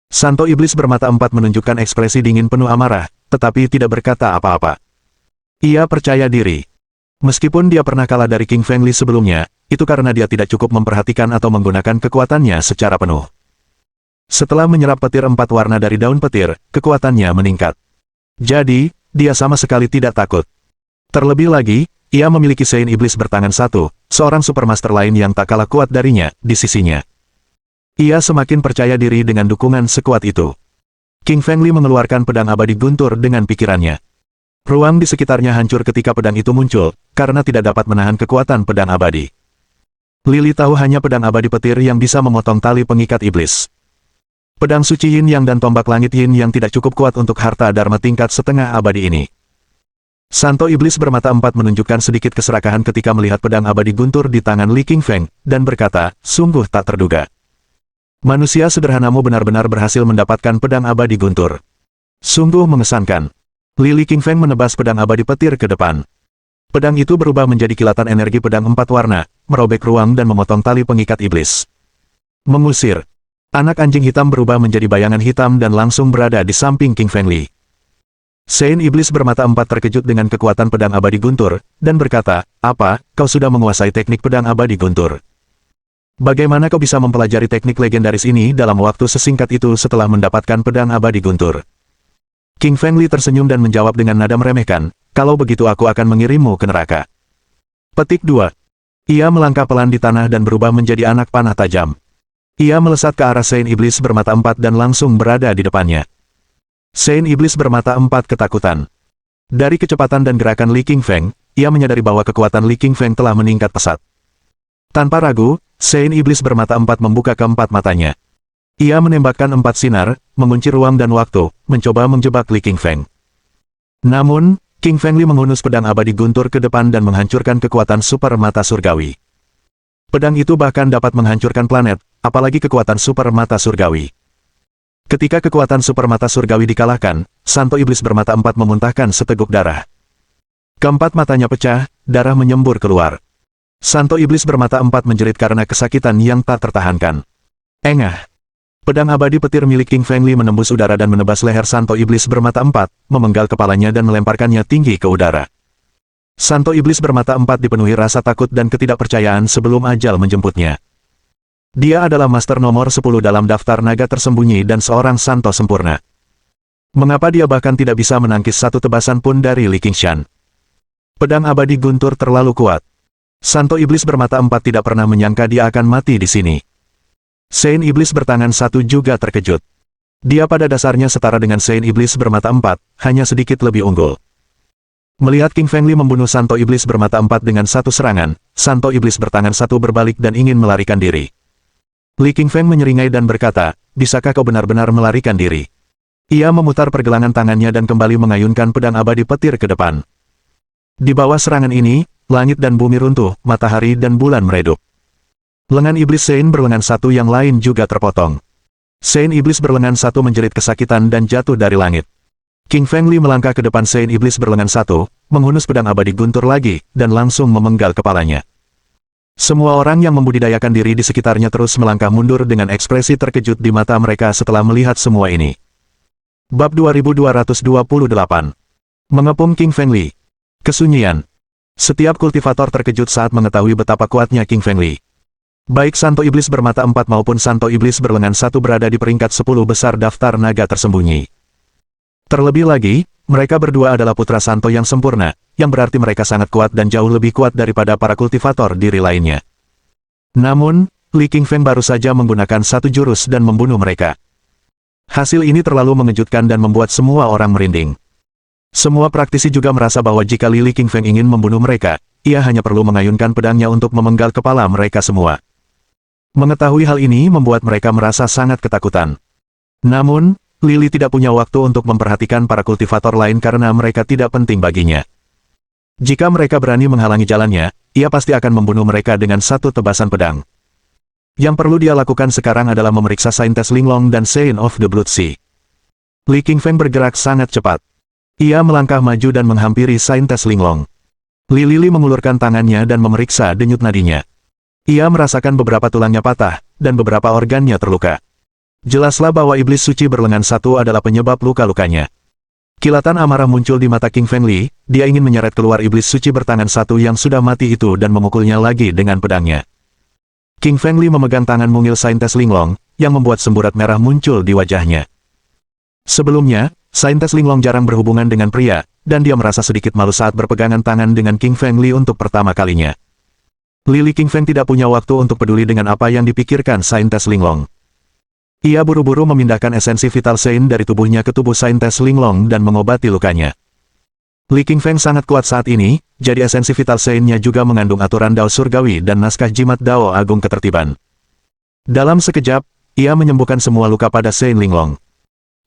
Santo Iblis bermata empat menunjukkan ekspresi dingin penuh amarah, tetapi tidak berkata apa-apa. Ia percaya diri. Meskipun dia pernah kalah dari King Feng Li sebelumnya, itu karena dia tidak cukup memperhatikan atau menggunakan kekuatannya secara penuh. Setelah menyerap petir 4 warna dari daun petir, kekuatannya meningkat. Jadi, dia sama sekali tidak takut. Terlebih lagi, ia memiliki Sein Iblis bertangan satu, seorang supermaster lain yang tak kalah kuat darinya, di sisinya. Ia semakin percaya diri dengan dukungan sekuat itu. King Feng Li mengeluarkan pedang abadi guntur dengan pikirannya. Ruang di sekitarnya hancur ketika pedang itu muncul, karena tidak dapat menahan kekuatan pedang abadi. Lili tahu hanya pedang abadi petir yang bisa memotong tali pengikat iblis. Pedang suci Yin Yang dan tombak langit Yin Yang tidak cukup kuat untuk harta dharma tingkat setengah abadi ini. Santo Iblis bermata empat menunjukkan sedikit keserakahan ketika melihat pedang abadi guntur di tangan Li Qingfeng, dan berkata, sungguh tak terduga. Manusia sederhanamu benar-benar berhasil mendapatkan pedang abadi guntur. Sungguh mengesankan. Li Qingfeng menebas pedang abadi petir ke depan. Pedang itu berubah menjadi kilatan energi pedang 4 warna, merobek ruang dan memotong tali pengikat iblis. Mengusir. Anak anjing hitam berubah menjadi bayangan hitam dan langsung berada di samping King Feng Li. Sein Iblis bermata empat terkejut dengan kekuatan pedang abadi guntur, dan berkata, apa, kau sudah menguasai teknik pedang abadi guntur? Bagaimana kau bisa mempelajari teknik legendaris ini dalam waktu sesingkat itu setelah mendapatkan pedang abadi guntur? King Feng Li tersenyum dan menjawab dengan nada meremehkan, kalau begitu aku akan mengirimmu ke neraka. Petik 2. Ia melangkah pelan di tanah dan berubah menjadi anak panah tajam. Ia melesat ke arah Sein Iblis bermata empat dan langsung berada di depannya. Sein Iblis bermata empat ketakutan. Dari kecepatan dan gerakan Li Qingfeng, ia menyadari bahwa kekuatan Li Qingfeng telah meningkat pesat. Tanpa ragu, Sein Iblis bermata empat membuka keempat matanya. Ia menembakkan 4 sinar, mengunci ruang dan waktu, mencoba menjebak Li Qingfeng. Namun, King Feng Li menghunus pedang abadi guntur ke depan dan menghancurkan kekuatan super mata surgawi. Pedang itu bahkan dapat menghancurkan planet, apalagi kekuatan super mata surgawi. Ketika kekuatan super mata surgawi dikalahkan, Santo Iblis bermata empat memuntahkan seteguk darah. Keempat matanya pecah, darah menyembur keluar. Santo Iblis bermata empat menjerit karena kesakitan yang tak tertahankan. Engah. Pedang abadi petir milik King Feng Li menembus udara dan menebas leher Santo Iblis bermata empat, memenggal kepalanya dan melemparkannya tinggi ke udara. Santo Iblis bermata empat dipenuhi rasa takut dan ketidakpercayaan sebelum ajal menjemputnya. Dia adalah master nomor 10 dalam daftar naga tersembunyi dan seorang santo sempurna. Mengapa dia bahkan tidak bisa menangkis satu tebasan pun dari Li Qingshan? Pedang abadi guntur terlalu kuat. Santo Iblis bermata empat tidak pernah menyangka dia akan mati di sini. Sein Iblis bertangan satu juga terkejut. Dia pada dasarnya setara dengan Sein Iblis bermata empat, hanya sedikit lebih unggul. Melihat King Feng Li membunuh Santo Iblis bermata empat dengan satu serangan, Santo Iblis bertangan satu berbalik dan ingin melarikan diri. Li Qingfeng menyeringai dan berkata, bisakah kau benar-benar melarikan diri? Ia memutar pergelangan tangannya dan kembali mengayunkan pedang abadi petir ke depan. Di bawah serangan ini, langit dan bumi runtuh, matahari dan bulan meredup. Lengan iblis Sein berlengan satu yang lain juga terpotong. Sein Iblis berlengan satu menjerit kesakitan dan jatuh dari langit. King Feng Li melangkah ke depan Sein Iblis berlengan satu, menghunus pedang abadi guntur lagi, dan langsung memenggal kepalanya. Semua orang yang membudidayakan diri di sekitarnya terus melangkah mundur dengan ekspresi terkejut di mata mereka setelah melihat semua ini. Bab 2228. Mengepung King Feng Li. Kesunyian. Setiap kultivator terkejut saat mengetahui betapa kuatnya King Feng Li. Baik Santo Iblis bermata empat maupun Santo Iblis berlengan satu berada di peringkat 10 besar daftar naga tersembunyi. Terlebih lagi, mereka berdua adalah putra Santo yang sempurna, yang berarti mereka sangat kuat dan jauh lebih kuat daripada para kultivator diri lainnya. Namun, Li Qingfeng baru saja menggunakan satu jurus dan membunuh mereka. Hasil ini terlalu mengejutkan dan membuat semua orang merinding. Semua praktisi juga merasa bahwa jika Li Qingfeng ingin membunuh mereka, ia hanya perlu mengayunkan pedangnya untuk memenggal kepala mereka semua. Mengetahui hal ini membuat mereka merasa sangat ketakutan. Namun, Lili tidak punya waktu untuk memperhatikan para kultivator lain karena mereka tidak penting baginya. Jika mereka berani menghalangi jalannya, ia pasti akan membunuh mereka dengan satu tebasan pedang. Yang perlu dia lakukan sekarang adalah memeriksa saintes Linglong dan Sein of the Blood Sea. Li Qingfeng bergerak sangat cepat. Ia melangkah maju dan menghampiri Saintes Linglong. Li Lili mengulurkan tangannya dan memeriksa denyut nadinya. Ia merasakan beberapa tulangnya patah, dan beberapa organnya terluka. Jelaslah bahwa iblis suci berlengan satu adalah penyebab luka-lukanya. Kilatan amarah muncul di mata King Feng Li, dia ingin menyeret keluar iblis suci bertangan satu yang sudah mati itu dan memukulnya lagi dengan pedangnya. King Feng Li memegang tangan mungil Saintes Linglong, yang membuat semburat merah muncul di wajahnya. Sebelumnya, Saintes Linglong jarang berhubungan dengan pria, dan dia merasa sedikit malu saat berpegangan tangan dengan King Feng Li untuk pertama kalinya. Lili King Feng tidak punya waktu untuk peduli dengan apa yang dipikirkan Saintes Linglong. Ia buru-buru memindahkan esensi vital Sein dari tubuhnya ke tubuh Saintes Linglong dan mengobati lukanya. Li King Feng sangat kuat saat ini, jadi esensi vital Sein-nya juga mengandung aturan Dao Surgawi dan naskah jimat Dao Agung Ketertiban. Dalam sekejap, ia menyembuhkan semua luka pada Sein Linglong.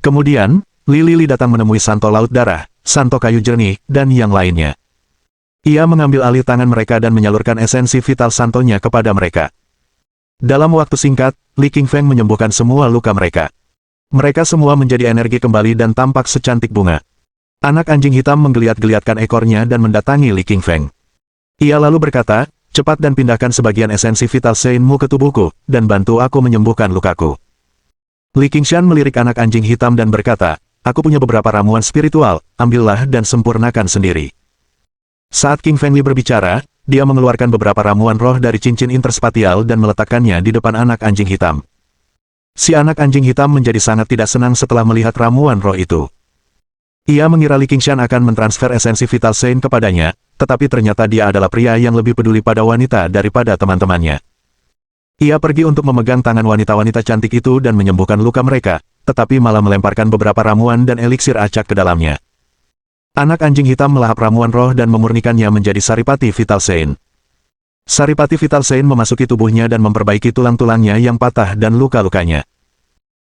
Kemudian, Li Lili datang menemui Santo Laut Darah, Santo Kayu Jernih, dan yang lainnya. Ia mengambil alih tangan mereka dan menyalurkan esensi vital Santonya kepada mereka. Dalam waktu singkat, Li King Feng menyembuhkan semua luka mereka. Mereka semua menjadi energi kembali dan tampak secantik bunga. Anak anjing hitam menggeliat-geliatkan ekornya dan mendatangi Li King Feng. Ia lalu berkata, cepat dan pindahkan sebagian esensi vital Sein-mu ke tubuhku, dan bantu aku menyembuhkan lukaku. Li Qingshan melirik anak anjing hitam dan berkata, aku punya beberapa ramuan spiritual, ambillah dan sempurnakan sendiri. Saat King Feng Li berbicara, dia mengeluarkan beberapa ramuan roh dari cincin interspatial dan meletakkannya di depan anak anjing hitam. Si anak anjing hitam menjadi sangat tidak senang setelah melihat ramuan roh itu. Ia mengira Li Qingshan akan mentransfer esensi vital Sein kepadanya, tetapi ternyata dia adalah pria yang lebih peduli pada wanita daripada teman-temannya. Ia pergi untuk memegang tangan wanita-wanita cantik itu dan menyembuhkan luka mereka, tetapi malah melemparkan beberapa ramuan dan eliksir acak ke dalamnya. Anak anjing hitam melahap ramuan roh dan memurnikannya menjadi saripati vital Sein. Saripati vital Sein memasuki tubuhnya dan memperbaiki tulang-tulangnya yang patah dan luka-lukanya.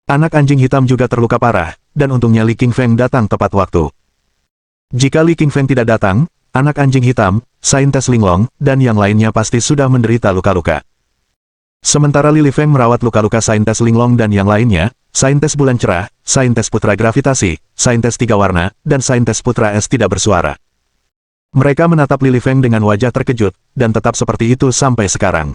Anak anjing hitam juga terluka parah, dan untungnya Li King Feng datang tepat waktu. Jika Li King Feng tidak datang, anak anjing hitam, Saintes Linglong, dan yang lainnya pasti sudah menderita luka-luka. Sementara Li Feng merawat luka-luka Saintes Linglong dan yang lainnya, Saintes Bulan Cerah, Saintes Putra Gravitasi, Saintes Tiga Warna, dan Saintes Putra Es tidak bersuara. Mereka menatap Li Feng dengan wajah terkejut, dan tetap seperti itu sampai sekarang.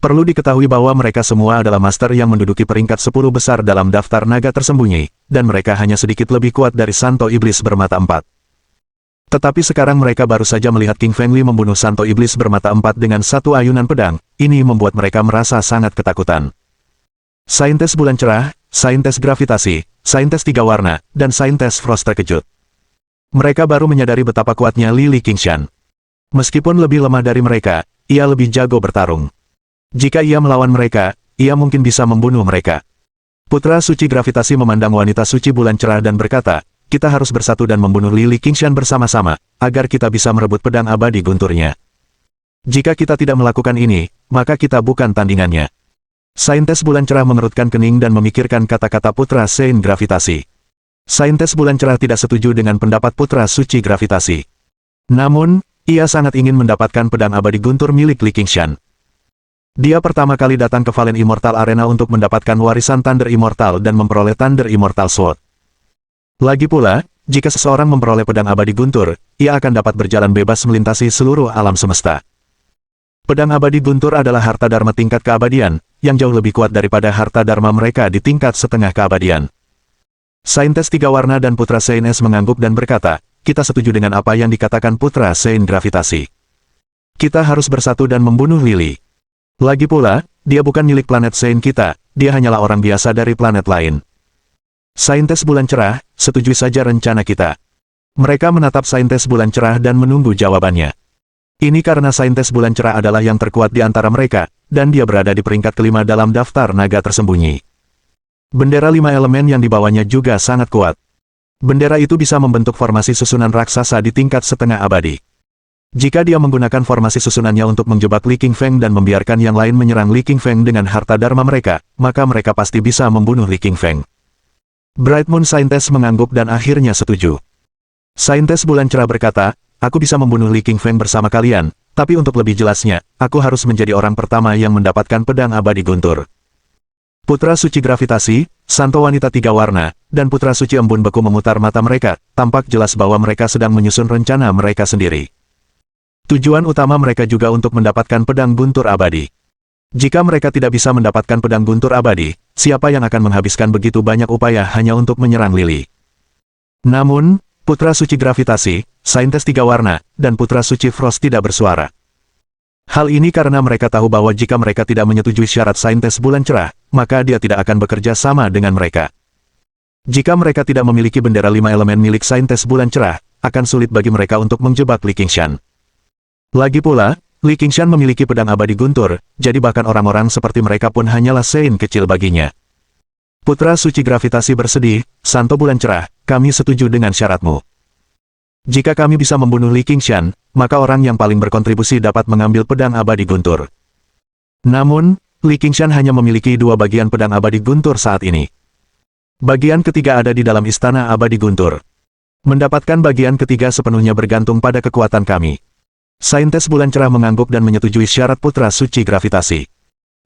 Perlu diketahui bahwa mereka semua adalah master yang menduduki peringkat 10 besar dalam daftar naga tersembunyi, dan mereka hanya sedikit lebih kuat dari Santo Iblis bermata empat. Tetapi sekarang mereka baru saja melihat King Feng Li membunuh Santo Iblis bermata empat dengan satu ayunan pedang, ini membuat mereka merasa sangat ketakutan. Saintes Bulan Cerah, Saintes Gravitasi, Saintes Tiga Warna, dan Saintes Frost terkejut. Mereka baru menyadari betapa kuatnya Li Qingshan. Meskipun lebih lemah dari mereka, ia lebih jago bertarung. Jika ia melawan mereka, ia mungkin bisa membunuh mereka. Putra Suci Gravitasi memandang wanita suci Bulan Cerah dan berkata, kita harus bersatu dan membunuh Li Qingshan bersama-sama, agar kita bisa merebut pedang abadi gunturnya. Jika kita tidak melakukan ini, maka kita bukan tandingannya. Saintes Bulan Cerah mengerutkan kening dan memikirkan kata-kata Putra Sein Gravitasi. Saintes Bulan Cerah tidak setuju dengan pendapat Putra Suci Gravitasi. Namun, ia sangat ingin mendapatkan pedang abadi guntur milik Li Qingshan. Dia pertama kali datang ke Valen Immortal Arena untuk mendapatkan warisan Thunder Immortal dan memperoleh Thunder Immortal Sword. Lagi pula, jika seseorang memperoleh pedang abadi guntur, ia akan dapat berjalan bebas melintasi seluruh alam semesta. Pedang abadi guntur adalah harta dharma tingkat keabadian, yang jauh lebih kuat daripada harta dharma mereka di tingkat setengah keabadian. Saintes Tiga Warna dan Putra Sein Es mengangguk dan berkata, kita setuju dengan apa yang dikatakan Putra Sein Gravitasi. Kita harus bersatu dan membunuh Lili. Lagi pula, dia bukan milik planet Sein kita, dia hanyalah orang biasa dari planet lain. Saintes Bulan Cerah, setujui saja rencana kita. Mereka menatap Saintes Bulan Cerah dan menunggu jawabannya. Ini karena Saintes Bulan Cerah adalah yang terkuat di antara mereka, dan dia berada di peringkat kelima dalam daftar naga tersembunyi. Bendera 5 elemen yang dibawanya juga sangat kuat. Bendera itu bisa membentuk formasi susunan raksasa di tingkat setengah abadi. Jika dia menggunakan formasi susunannya untuk menjebak Li King Feng dan membiarkan yang lain menyerang Li King Feng dengan harta dharma mereka, maka mereka pasti bisa membunuh Li King Feng. Bright Moon Saintes mengangguk dan akhirnya setuju. Saintes Bulan Cerah berkata, aku bisa membunuh Li King Feng bersama kalian, tapi untuk lebih jelasnya, aku harus menjadi orang pertama yang mendapatkan pedang abadi guntur. Putra Suci Gravitasi, Santo Wanita Tiga Warna, dan Putra Suci Embun Beku memutar mata mereka, tampak jelas bahwa mereka sedang menyusun rencana mereka sendiri. Tujuan utama mereka juga untuk mendapatkan pedang guntur abadi. Jika mereka tidak bisa mendapatkan pedang guntur abadi, siapa yang akan menghabiskan begitu banyak upaya hanya untuk menyerang Lily? Namun, Putra Suci Gravitasi, Saintes Tiga Warna, dan Putra Suci Frost tidak bersuara. Hal ini karena mereka tahu bahwa jika mereka tidak menyetujui syarat Saintes Bulan Cerah, maka dia tidak akan bekerja sama dengan mereka. Jika mereka tidak memiliki bendera 5 elemen milik Saintes Bulan Cerah, akan sulit bagi mereka untuk menjebak Li Qingshan. Lagi pula, Li Qingshan memiliki pedang abadi guntur, jadi bahkan orang-orang seperti mereka pun hanyalah sein kecil baginya. Putra Suci Gravitasi bersedih, Santo Bulan Cerah, kami setuju dengan syaratmu. Jika kami bisa membunuh Li Qingshan, maka orang yang paling berkontribusi dapat mengambil pedang abadi guntur. Namun, Li Qingshan hanya memiliki 2 bagian pedang abadi guntur saat ini. Bagian ketiga ada di dalam istana abadi guntur. Mendapatkan bagian ketiga sepenuhnya bergantung pada kekuatan kami. Saintes Bulan Cerah mengangguk dan menyetujui syarat Putra Suci Gravitasi.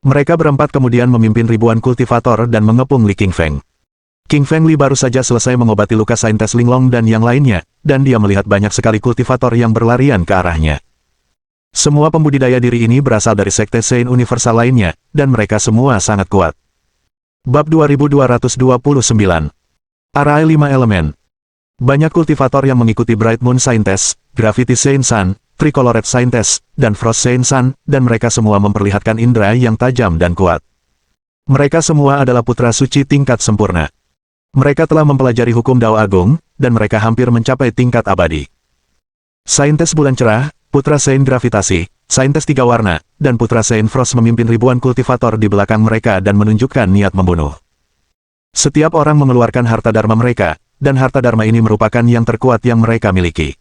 Mereka berempat kemudian memimpin ribuan kultivator dan mengepung Li Qingfeng. Qingfeng Li baru saja selesai mengobati luka Saintes Linglong dan yang lainnya, dan dia melihat banyak sekali kultivator yang berlarian ke arahnya. Semua pembudidaya diri ini berasal dari Sekte Sein Universal lainnya, dan mereka semua sangat kuat. Bab 2229. Arai 5 Elemen. Banyak kultivator yang mengikuti Bright Moon Saintes, Gravity Sein Sun, Tricolored Saintes, dan Frost Sein Sun, dan mereka semua memperlihatkan indera yang tajam dan kuat. Mereka semua adalah putra suci tingkat sempurna. Mereka telah mempelajari hukum Dao Agung, dan mereka hampir mencapai tingkat abadi. Saintes Bulan Cerah, Putra Sein Gravitasi, Saintes Tiga Warna, dan Putra Sein Frost memimpin ribuan kultivator di belakang mereka dan menunjukkan niat membunuh. Setiap orang mengeluarkan harta dharma mereka, dan harta dharma ini merupakan yang terkuat yang mereka miliki.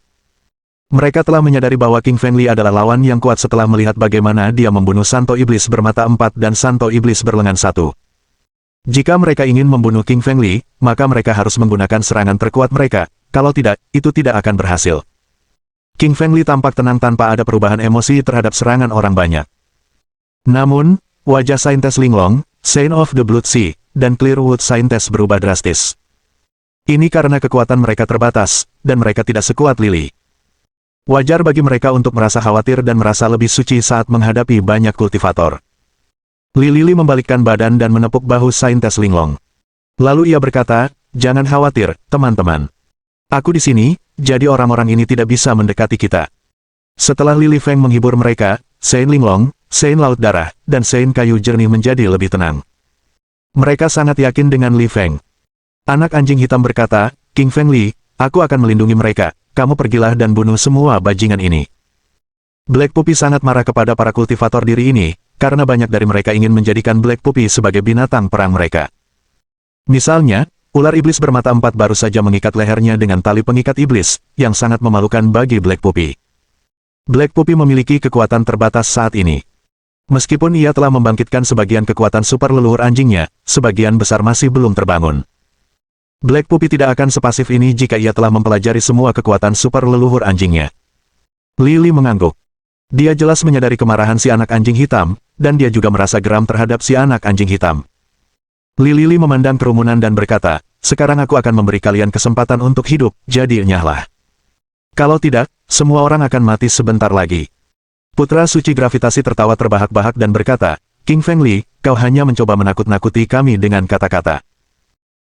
Mereka telah menyadari bahwa Qingfeng Li adalah lawan yang kuat setelah melihat bagaimana dia membunuh Santo Iblis bermata 4 dan Santo Iblis berlengan 1. Jika mereka ingin membunuh Qingfeng Li, maka mereka harus menggunakan serangan terkuat mereka, kalau tidak, itu tidak akan berhasil. Qingfeng Li tampak tenang tanpa ada perubahan emosi terhadap serangan orang banyak. Namun, wajah Saintes Linglong, Saint of the Blood Sea, dan Clearwood Saintes berubah drastis. Ini karena kekuatan mereka terbatas, dan mereka tidak sekuat Lily. Wajar bagi mereka untuk merasa khawatir dan merasa lebih suci saat menghadapi banyak kultivator. Lily membalikkan badan dan menepuk bahu Saintes Linglong. Lalu ia berkata, "Jangan khawatir, teman-teman. Aku di sini, jadi orang-orang ini tidak bisa mendekati kita." Setelah Lily Feng menghibur mereka, Saint Linglong, Saint Laut Darah, dan Saint Kayu Jernih menjadi lebih tenang. Mereka sangat yakin dengan Li Feng. Anak anjing hitam berkata, "Qingfeng Li, aku akan melindungi mereka, kamu pergilah dan bunuh semua bajingan ini." Black Puppy sangat marah kepada para kultivator diri ini, karena banyak dari mereka ingin menjadikan Black Puppy sebagai binatang perang mereka. Misalnya, ular iblis bermata 4 baru saja mengikat lehernya dengan tali pengikat iblis, yang sangat memalukan bagi Black Puppy. Black Puppy memiliki kekuatan terbatas saat ini. Meskipun ia telah membangkitkan sebagian kekuatan super leluhur anjingnya, sebagian besar masih belum terbangun. Black Puppy tidak akan sepasif ini jika ia telah mempelajari semua kekuatan super leluhur anjingnya. Lily mengangguk. Dia jelas menyadari kemarahan si anak anjing hitam, dan dia juga merasa geram terhadap si anak anjing hitam. Lily memandang kerumunan dan berkata, "Sekarang aku akan memberi kalian kesempatan untuk hidup, jadi enyahlah. Kalau tidak, semua orang akan mati sebentar lagi." Putra Suci Gravitasi tertawa terbahak-bahak dan berkata, "Qingfeng Li, kau hanya mencoba menakut-nakuti kami dengan kata-kata.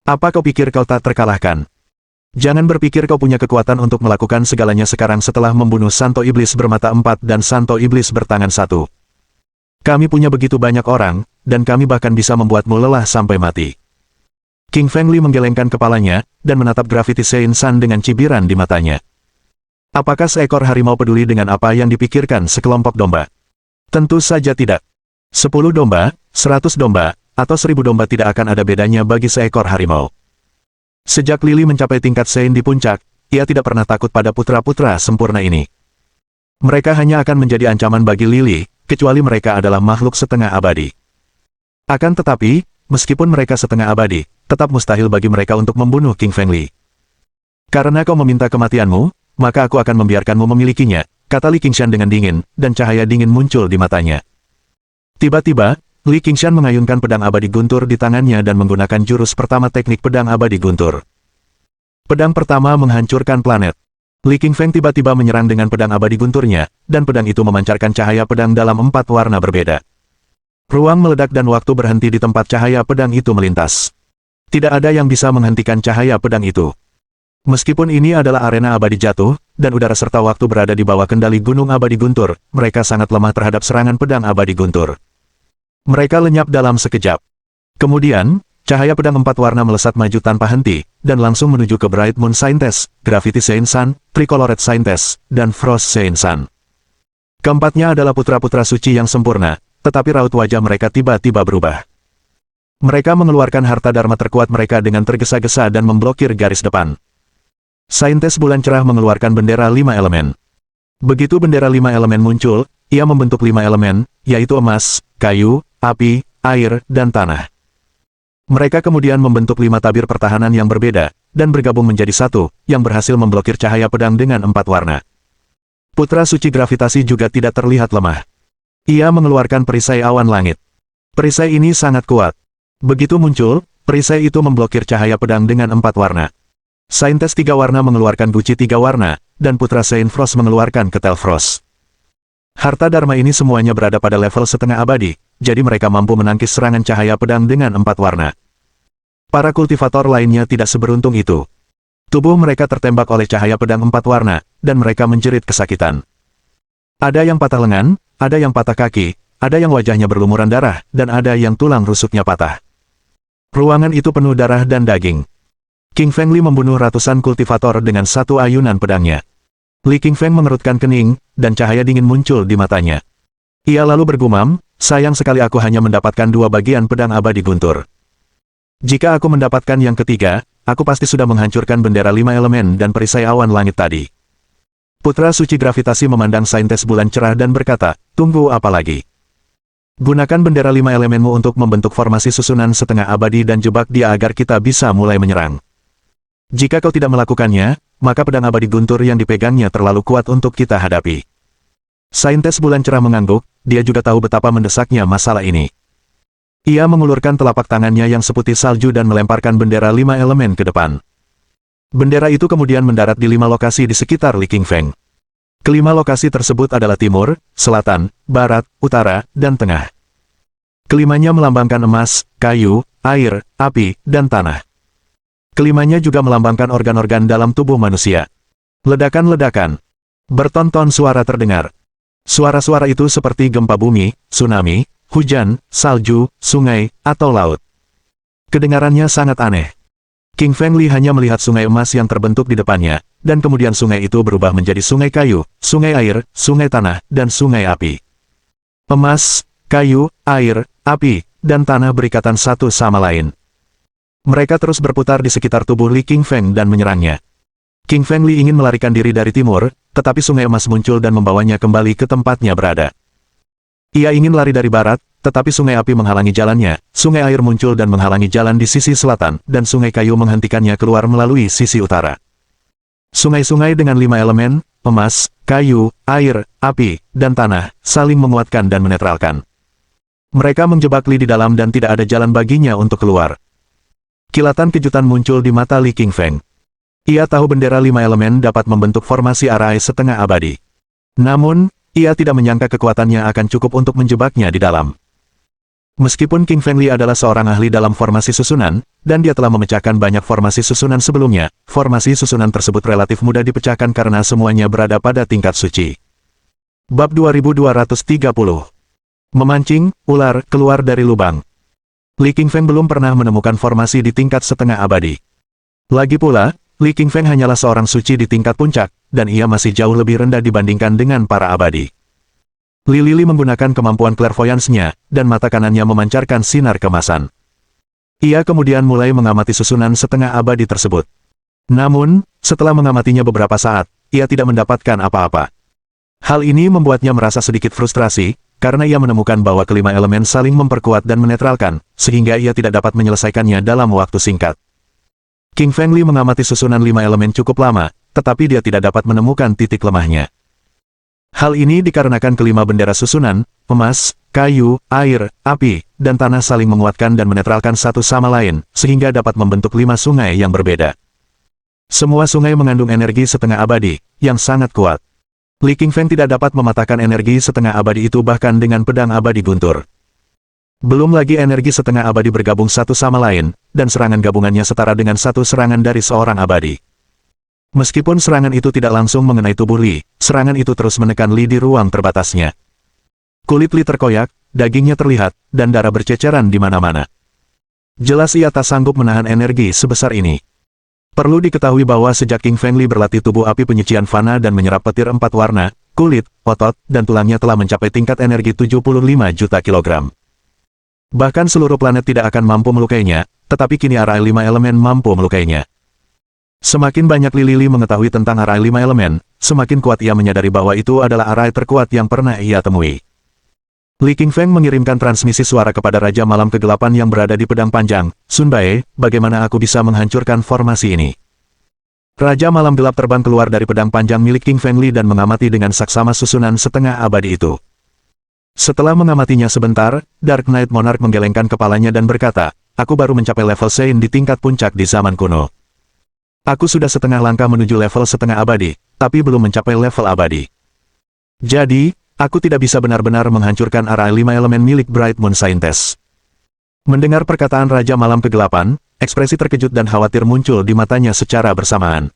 Apa kau pikir kau tak terkalahkan? Jangan berpikir kau punya kekuatan untuk melakukan segalanya sekarang setelah membunuh Santo Iblis bermata 4 dan Santo Iblis bertangan 1. Kami punya begitu banyak orang, dan kami bahkan bisa membuatmu lelah sampai mati." Qingfeng Li menggelengkan kepalanya, dan menatap Gravity Sein Sun dengan cibiran di matanya. Apakah seekor harimau peduli dengan apa yang dipikirkan sekelompok domba? Tentu saja tidak. 10 domba, 100 domba, atau 1000 domba tidak akan ada bedanya bagi seekor harimau. Sejak Lily mencapai tingkat Sein di puncak, ia tidak pernah takut pada putra-putra sempurna ini. Mereka hanya akan menjadi ancaman bagi Lily, kecuali mereka adalah makhluk setengah abadi. Akan tetapi, meskipun mereka setengah abadi, tetap mustahil bagi mereka untuk membunuh Qingfeng Li. "Karena kau meminta kematianmu, maka aku akan membiarkanmu memilikinya," kata Li Qingshan dengan dingin, dan cahaya dingin muncul di matanya. Tiba-tiba, Li Qingshan mengayunkan pedang abadi guntur di tangannya dan menggunakan jurus pertama teknik pedang abadi guntur. Pedang pertama menghancurkan planet. Li Qingfeng tiba-tiba menyerang dengan pedang abadi gunturnya, dan pedang itu memancarkan cahaya pedang dalam 4 warna berbeda. Ruang meledak dan waktu berhenti di tempat cahaya pedang itu melintas. Tidak ada yang bisa menghentikan cahaya pedang itu. Meskipun ini adalah arena abadi jatuh, dan udara serta waktu berada di bawah kendali gunung abadi guntur, mereka sangat lemah terhadap serangan pedang abadi guntur. Mereka lenyap dalam sekejap. Kemudian, cahaya pedang 4 warna melesat maju tanpa henti, dan langsung menuju ke Bright Moon Scientist, Gravity Seinsan, Tricolored Scientist, dan Frost Seinsan. Keempatnya adalah putra-putra suci yang sempurna, tetapi raut wajah mereka tiba-tiba berubah. Mereka mengeluarkan harta dharma terkuat mereka dengan tergesa-gesa dan memblokir garis depan. Saintes bulan cerah mengeluarkan bendera 5 elemen. Begitu bendera 5 elemen muncul, ia membentuk 5 elemen, yaitu emas, kayu, api, air, dan tanah. Mereka kemudian membentuk 5 tabir pertahanan yang berbeda, dan bergabung menjadi satu, yang berhasil memblokir cahaya pedang dengan 4 warna. Putra suci gravitasi juga tidak terlihat lemah. Ia mengeluarkan perisai awan langit. Perisai ini sangat kuat. Begitu muncul, perisai itu memblokir cahaya pedang dengan 4 warna. Saintes 3 warna mengeluarkan guci 3 warna, dan Putra Saint Frost mengeluarkan ketel Frost. Harta dharma ini semuanya berada pada level setengah abadi, jadi mereka mampu menangkis serangan cahaya pedang dengan 4 warna. Para kultivator lainnya tidak seberuntung itu. Tubuh mereka tertembak oleh cahaya pedang 4 warna, dan mereka menjerit kesakitan. Ada yang patah lengan, ada yang patah kaki, ada yang wajahnya berlumuran darah, dan ada yang tulang rusuknya patah. Ruangan itu penuh darah dan daging. King Feng Li membunuh ratusan kultivator dengan satu ayunan pedangnya. Li Qingfeng mengerutkan kening, dan cahaya dingin muncul di matanya. Ia lalu bergumam, sayang sekali aku hanya mendapatkan 2 bagian pedang abadi guntur. Jika aku mendapatkan yang ketiga, aku pasti sudah menghancurkan bendera 5 elemen dan perisai awan langit tadi. Putra suci gravitasi memandang saintes bulan cerah dan berkata, tunggu apa lagi? Gunakan bendera 5 elemenmu untuk membentuk formasi susunan setengah abadi dan jebak dia agar kita bisa mulai menyerang. Jika kau tidak melakukannya, maka pedang abadi guntur yang dipegangnya terlalu kuat untuk kita hadapi. Saintes bulan cerah mengangguk, dia juga tahu betapa mendesaknya masalah ini. Ia mengulurkan telapak tangannya yang seputih salju dan melemparkan bendera 5 elemen ke depan. Bendera itu kemudian mendarat di 5 lokasi di sekitar Li Qingfeng. Kelima lokasi tersebut adalah timur, selatan, barat, utara, dan tengah. Kelimanya melambangkan emas, kayu, air, api, dan tanah. Kelimanya juga melambangkan organ-organ dalam tubuh manusia. Ledakan-ledakan. Bertonton suara terdengar. Suara-suara itu seperti gempa bumi, tsunami, hujan, salju, sungai, atau laut. Kedengarannya sangat aneh. King Feng Li hanya melihat sungai emas yang terbentuk di depannya, dan kemudian sungai itu berubah menjadi sungai kayu, sungai air, sungai tanah, dan sungai api. Emas, kayu, air, api, dan tanah berikatan satu sama lain. Mereka terus berputar di sekitar tubuh Li Qingfeng dan menyerangnya. King Feng Li ingin melarikan diri dari timur, tetapi sungai emas muncul dan membawanya kembali ke tempatnya berada. Ia ingin lari dari barat, tetapi sungai api menghalangi jalannya, sungai air muncul dan menghalangi jalan di sisi selatan, dan sungai kayu menghentikannya keluar melalui sisi utara. Sungai-sungai dengan 5 elemen, emas, kayu, air, api, dan tanah, saling menguatkan dan menetralkan. Mereka menjebak Li di dalam dan tidak ada jalan baginya untuk keluar. Kilatan kejutan muncul di mata Li Qingfeng. Ia tahu bendera 5 elemen dapat membentuk formasi arai setengah abadi. Namun, ia tidak menyangka kekuatannya akan cukup untuk menjebaknya di dalam. Meskipun King Feng Li adalah seorang ahli dalam formasi susunan, dan dia telah memecahkan banyak formasi susunan sebelumnya, formasi susunan tersebut relatif mudah dipecahkan karena semuanya berada pada tingkat suci. Bab 2230. Memancing, ular, keluar dari lubang. Li Qingfeng belum pernah menemukan formasi di tingkat setengah abadi. Lagi pula, Li Qingfeng hanyalah seorang suci di tingkat puncak, dan ia masih jauh lebih rendah dibandingkan dengan para abadi. Li Lili menggunakan kemampuan clairvoyance-nya, dan mata kanannya memancarkan sinar kemasan. Ia kemudian mulai mengamati susunan setengah abadi tersebut. Namun, setelah mengamatinya beberapa saat, ia tidak mendapatkan apa-apa. Hal ini membuatnya merasa sedikit frustrasi, karena ia menemukan bahwa kelima elemen saling memperkuat dan menetralkan, sehingga ia tidak dapat menyelesaikannya dalam waktu singkat. King Feng Li mengamati susunan 5 elemen cukup lama, tetapi dia tidak dapat menemukan titik lemahnya. Hal ini dikarenakan kelima bendera susunan, emas, kayu, air, api, dan tanah saling menguatkan dan menetralkan satu sama lain, sehingga dapat membentuk 5 sungai yang berbeda. Semua sungai mengandung energi setengah abadi, yang sangat kuat. Li Qingfeng tidak dapat mematahkan energi setengah abadi itu bahkan dengan pedang abadi guntur. Belum lagi energi setengah abadi bergabung satu sama lain, dan serangan gabungannya setara dengan satu serangan dari seorang abadi. Meskipun serangan itu tidak langsung mengenai tubuh Li, serangan itu terus menekan Li di ruang terbatasnya. Kulit Li terkoyak, dagingnya terlihat, dan darah berceceran di mana-mana. Jelas ia tak sanggup menahan energi sebesar ini. Perlu diketahui bahwa sejak Qingfeng Li berlatih tubuh api penyucian fana dan menyerap petir 4 warna, kulit, otot, dan tulangnya telah mencapai tingkat energi 75 juta kilogram. Bahkan seluruh planet tidak akan mampu melukainya, tetapi kini arai 5 elemen mampu melukainya. Semakin banyak Li mengetahui tentang arai 5 elemen, semakin kuat ia menyadari bahwa itu adalah arai terkuat yang pernah ia temui. Li Qingfeng mengirimkan transmisi suara kepada Raja Malam Kegelapan yang berada di pedang panjang, Sun Bae, bagaimana aku bisa menghancurkan formasi ini? Raja Malam Gelap terbang keluar dari pedang panjang milik Qingfeng Li dan mengamati dengan saksama susunan setengah abadi itu. Setelah mengamatinya sebentar, Dark Knight Monarch menggelengkan kepalanya dan berkata, aku baru mencapai level Sein di tingkat puncak di zaman kuno. Aku sudah setengah langkah menuju level setengah abadi, tapi belum mencapai level abadi. Jadi, aku tidak bisa benar-benar menghancurkan arai 5 elemen milik Bright Moon Scientist. Mendengar perkataan Raja Malam Kegelapan, ekspresi terkejut dan khawatir muncul di matanya secara bersamaan.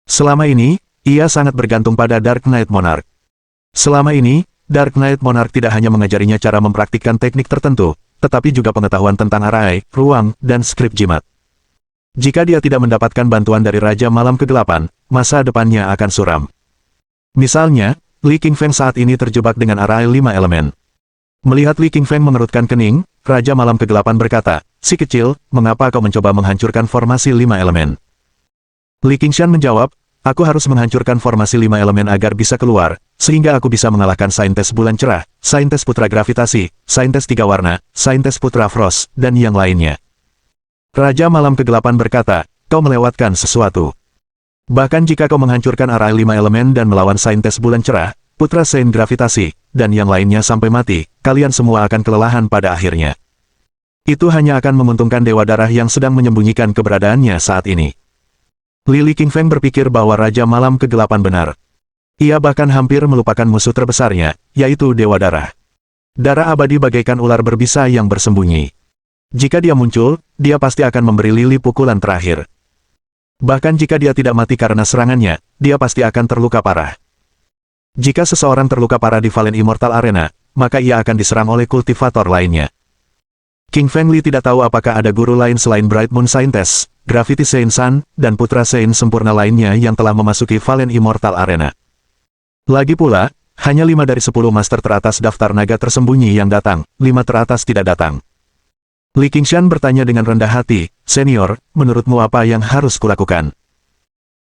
Selama ini, ia sangat bergantung pada Dark Knight Monarch. Selama ini, Dark Knight Monarch tidak hanya mengajarinya cara mempraktikkan teknik tertentu, tetapi juga pengetahuan tentang arai, ruang, dan skrip jimat. Jika dia tidak mendapatkan bantuan dari Raja Malam Kegelapan, masa depannya akan suram. Misalnya, Li Qingfeng saat ini terjebak dengan arai 5 elemen. Melihat Li Qingfeng mengerutkan kening, Raja Malam Kegelapan berkata, si kecil, mengapa kau mencoba menghancurkan formasi 5 elemen? Li Qingshan menjawab, aku harus menghancurkan formasi 5 elemen agar bisa keluar, sehingga aku bisa mengalahkan Saintes Bulan Cerah, Saintes Putra Gravitasi, Saintes 3 Warna, Saintes Putra Frost, dan yang lainnya. Raja Malam Kegelapan berkata, kau melewatkan sesuatu. Bahkan jika kau menghancurkan arai 5 elemen dan melawan Saintes Bulan Cerah, Putra Sein Gravitasi, dan yang lainnya sampai mati, kalian semua akan kelelahan pada akhirnya. Itu hanya akan menguntungkan Dewa Darah yang sedang menyembunyikan keberadaannya saat ini. Li Qingfeng berpikir bahwa Raja Malam Kegelapan benar. Ia bahkan hampir melupakan musuh terbesarnya, yaitu Dewa Darah. Darah abadi bagaikan ular berbisa yang bersembunyi. Jika dia muncul, dia pasti akan memberi Lili pukulan terakhir. Bahkan jika dia tidak mati karena serangannya, dia pasti akan terluka parah. Jika seseorang terluka parah di Valen Immortal Arena, maka ia akan diserang oleh kultivator lainnya. Qingfeng Li tidak tahu apakah ada guru lain selain Bright Moon Scientist, Gravity Sein Sun, dan Putra Sein sempurna lainnya yang telah memasuki Valen Immortal Arena. Lagi pula, hanya 5 dari 10 master teratas daftar naga tersembunyi yang datang, 5 teratas tidak datang. Li Qingshan bertanya dengan rendah hati, senior, menurutmu apa yang harus kulakukan?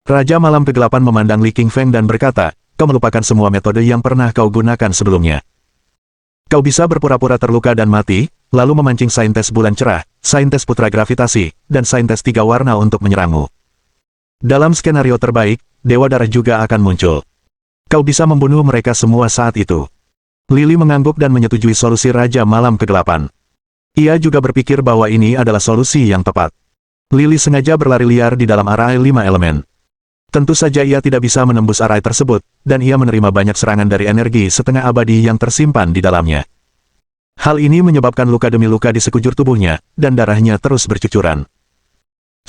Raja Malam Kegelapan memandang Li Qingfeng dan berkata, kau melupakan semua metode yang pernah kau gunakan sebelumnya. Kau bisa berpura-pura terluka dan mati, lalu memancing Saintes Bulan Cerah, Saintes Putra Gravitasi, dan Saintes 3 Warna untuk menyerangmu. Dalam skenario terbaik, Dewa Darah juga akan muncul. Kau bisa membunuh mereka semua saat itu. Lili mengangguk dan menyetujui solusi Raja Malam Kegelapan. Ia juga berpikir bahwa ini adalah solusi yang tepat. Lili sengaja berlari liar di dalam arai 5 elemen. Tentu saja ia tidak bisa menembus arai tersebut, dan ia menerima banyak serangan dari energi setengah abadi yang tersimpan di dalamnya. Hal ini menyebabkan luka demi luka di sekujur tubuhnya, dan darahnya terus bercucuran.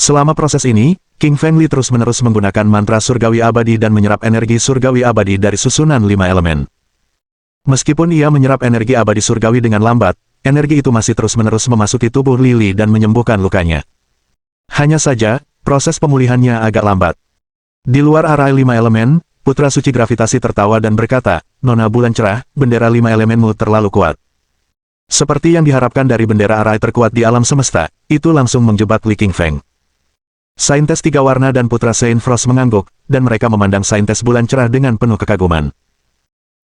Selama proses ini, Qingfeng Li terus-menerus menggunakan mantra surgawi abadi dan menyerap energi surgawi abadi dari susunan 5 elemen. Meskipun ia menyerap energi abadi surgawi dengan lambat, energi itu masih terus-menerus memasuki tubuh Lili dan menyembuhkan lukanya. Hanya saja, proses pemulihannya agak lambat. Di luar arai 5 elemen, Putra Suci Gravitasi tertawa dan berkata, Nona Bulan Cerah, bendera 5 elemenmu terlalu kuat. Seperti yang diharapkan dari bendera arai terkuat di alam semesta, itu langsung menjebak Li Qingfeng. Saintes 3 Warna dan Putra Sein Frost mengangguk, dan mereka memandang Saintes Bulan Cerah dengan penuh kekaguman.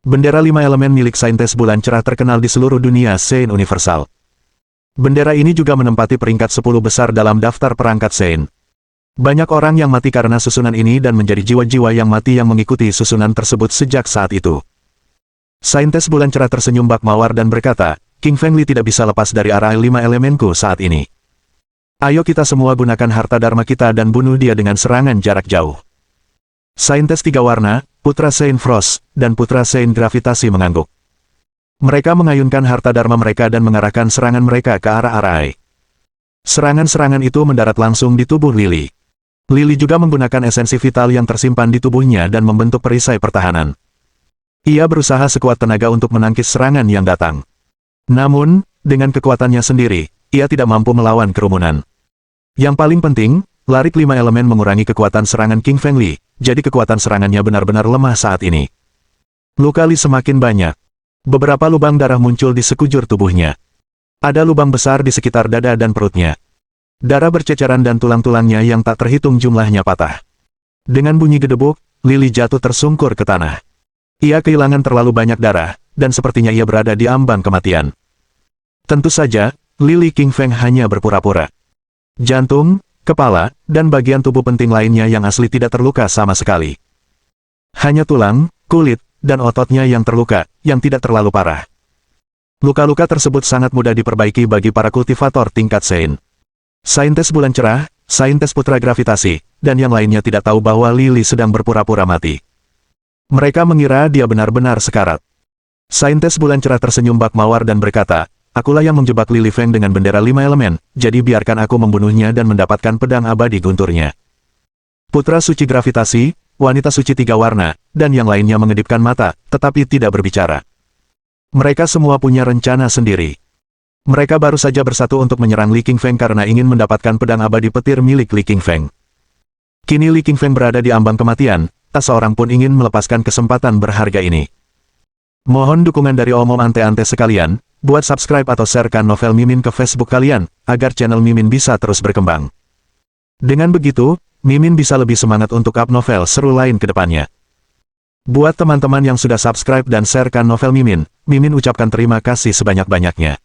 Bendera 5 elemen milik Saintes Bulan Cerah terkenal di seluruh dunia Sein Universal. Bendera ini juga menempati peringkat 10 besar dalam daftar perangkat Sein. Banyak orang yang mati karena susunan ini dan menjadi jiwa-jiwa yang mati yang mengikuti susunan tersebut sejak saat itu. Saintes bulan cerah tersenyum bak mawar dan berkata, King Feng Li tidak bisa lepas dari arah 5 elemenku saat ini. Ayo kita semua gunakan harta dharma kita dan bunuh dia dengan serangan jarak jauh. Saintes tiga warna, Putra Saint Frost, dan Putra Saint Gravitasi mengangguk. Mereka mengayunkan harta dharma mereka dan mengarahkan serangan mereka ke arah Arai. Serangan-serangan itu mendarat langsung di tubuh Lily. Lily juga menggunakan esensi vital yang tersimpan di tubuhnya dan membentuk perisai pertahanan. Ia berusaha sekuat tenaga untuk menangkis serangan yang datang. Namun, dengan kekuatannya sendiri, ia tidak mampu melawan kerumunan. Yang paling penting, larik 5 elemen mengurangi kekuatan serangan King Feng Li, jadi kekuatan serangannya benar-benar lemah saat ini. Luka Li semakin banyak. Beberapa lubang darah muncul di sekujur tubuhnya. Ada lubang besar di sekitar dada dan perutnya. Darah berceceran dan tulang-tulangnya yang tak terhitung jumlahnya patah. Dengan bunyi gedebuk, Lily jatuh tersungkur ke tanah. Ia kehilangan terlalu banyak darah, dan sepertinya ia berada di ambang kematian. Tentu saja, Lily King Feng hanya berpura-pura. Jantung, kepala, dan bagian tubuh penting lainnya yang asli tidak terluka sama sekali. Hanya tulang, kulit, dan ototnya yang terluka, yang tidak terlalu parah. Luka-luka tersebut sangat mudah diperbaiki bagi para kultivator tingkat Saint. Saintes bulan cerah, Saintes putra gravitasi, dan yang lainnya tidak tahu bahwa Lily sedang berpura-pura mati. Mereka mengira dia benar-benar sekarat. Saintes bulan cerah tersenyum bak mawar dan berkata, akulah yang menjebak Lily Feng dengan bendera 5 elemen, jadi biarkan aku membunuhnya dan mendapatkan pedang abadi gunturnya. Putra suci gravitasi, wanita suci tiga warna, dan yang lainnya mengedipkan mata, tetapi tidak berbicara. Mereka semua punya rencana sendiri. Mereka baru saja bersatu untuk menyerang Li King Feng karena ingin mendapatkan pedang abadi petir milik Li King Feng. Kini Li King Feng berada di ambang kematian, tak seorang pun ingin melepaskan kesempatan berharga ini. Mohon dukungan dari omom ante-ante sekalian, buat subscribe atau sharekan novel Mimin ke Facebook kalian, agar channel Mimin bisa terus berkembang. Dengan begitu, Mimin bisa lebih semangat untuk up novel seru lain ke depannya. Buat teman-teman yang sudah subscribe dan sharekan novel Mimin, Mimin ucapkan terima kasih sebanyak-banyaknya.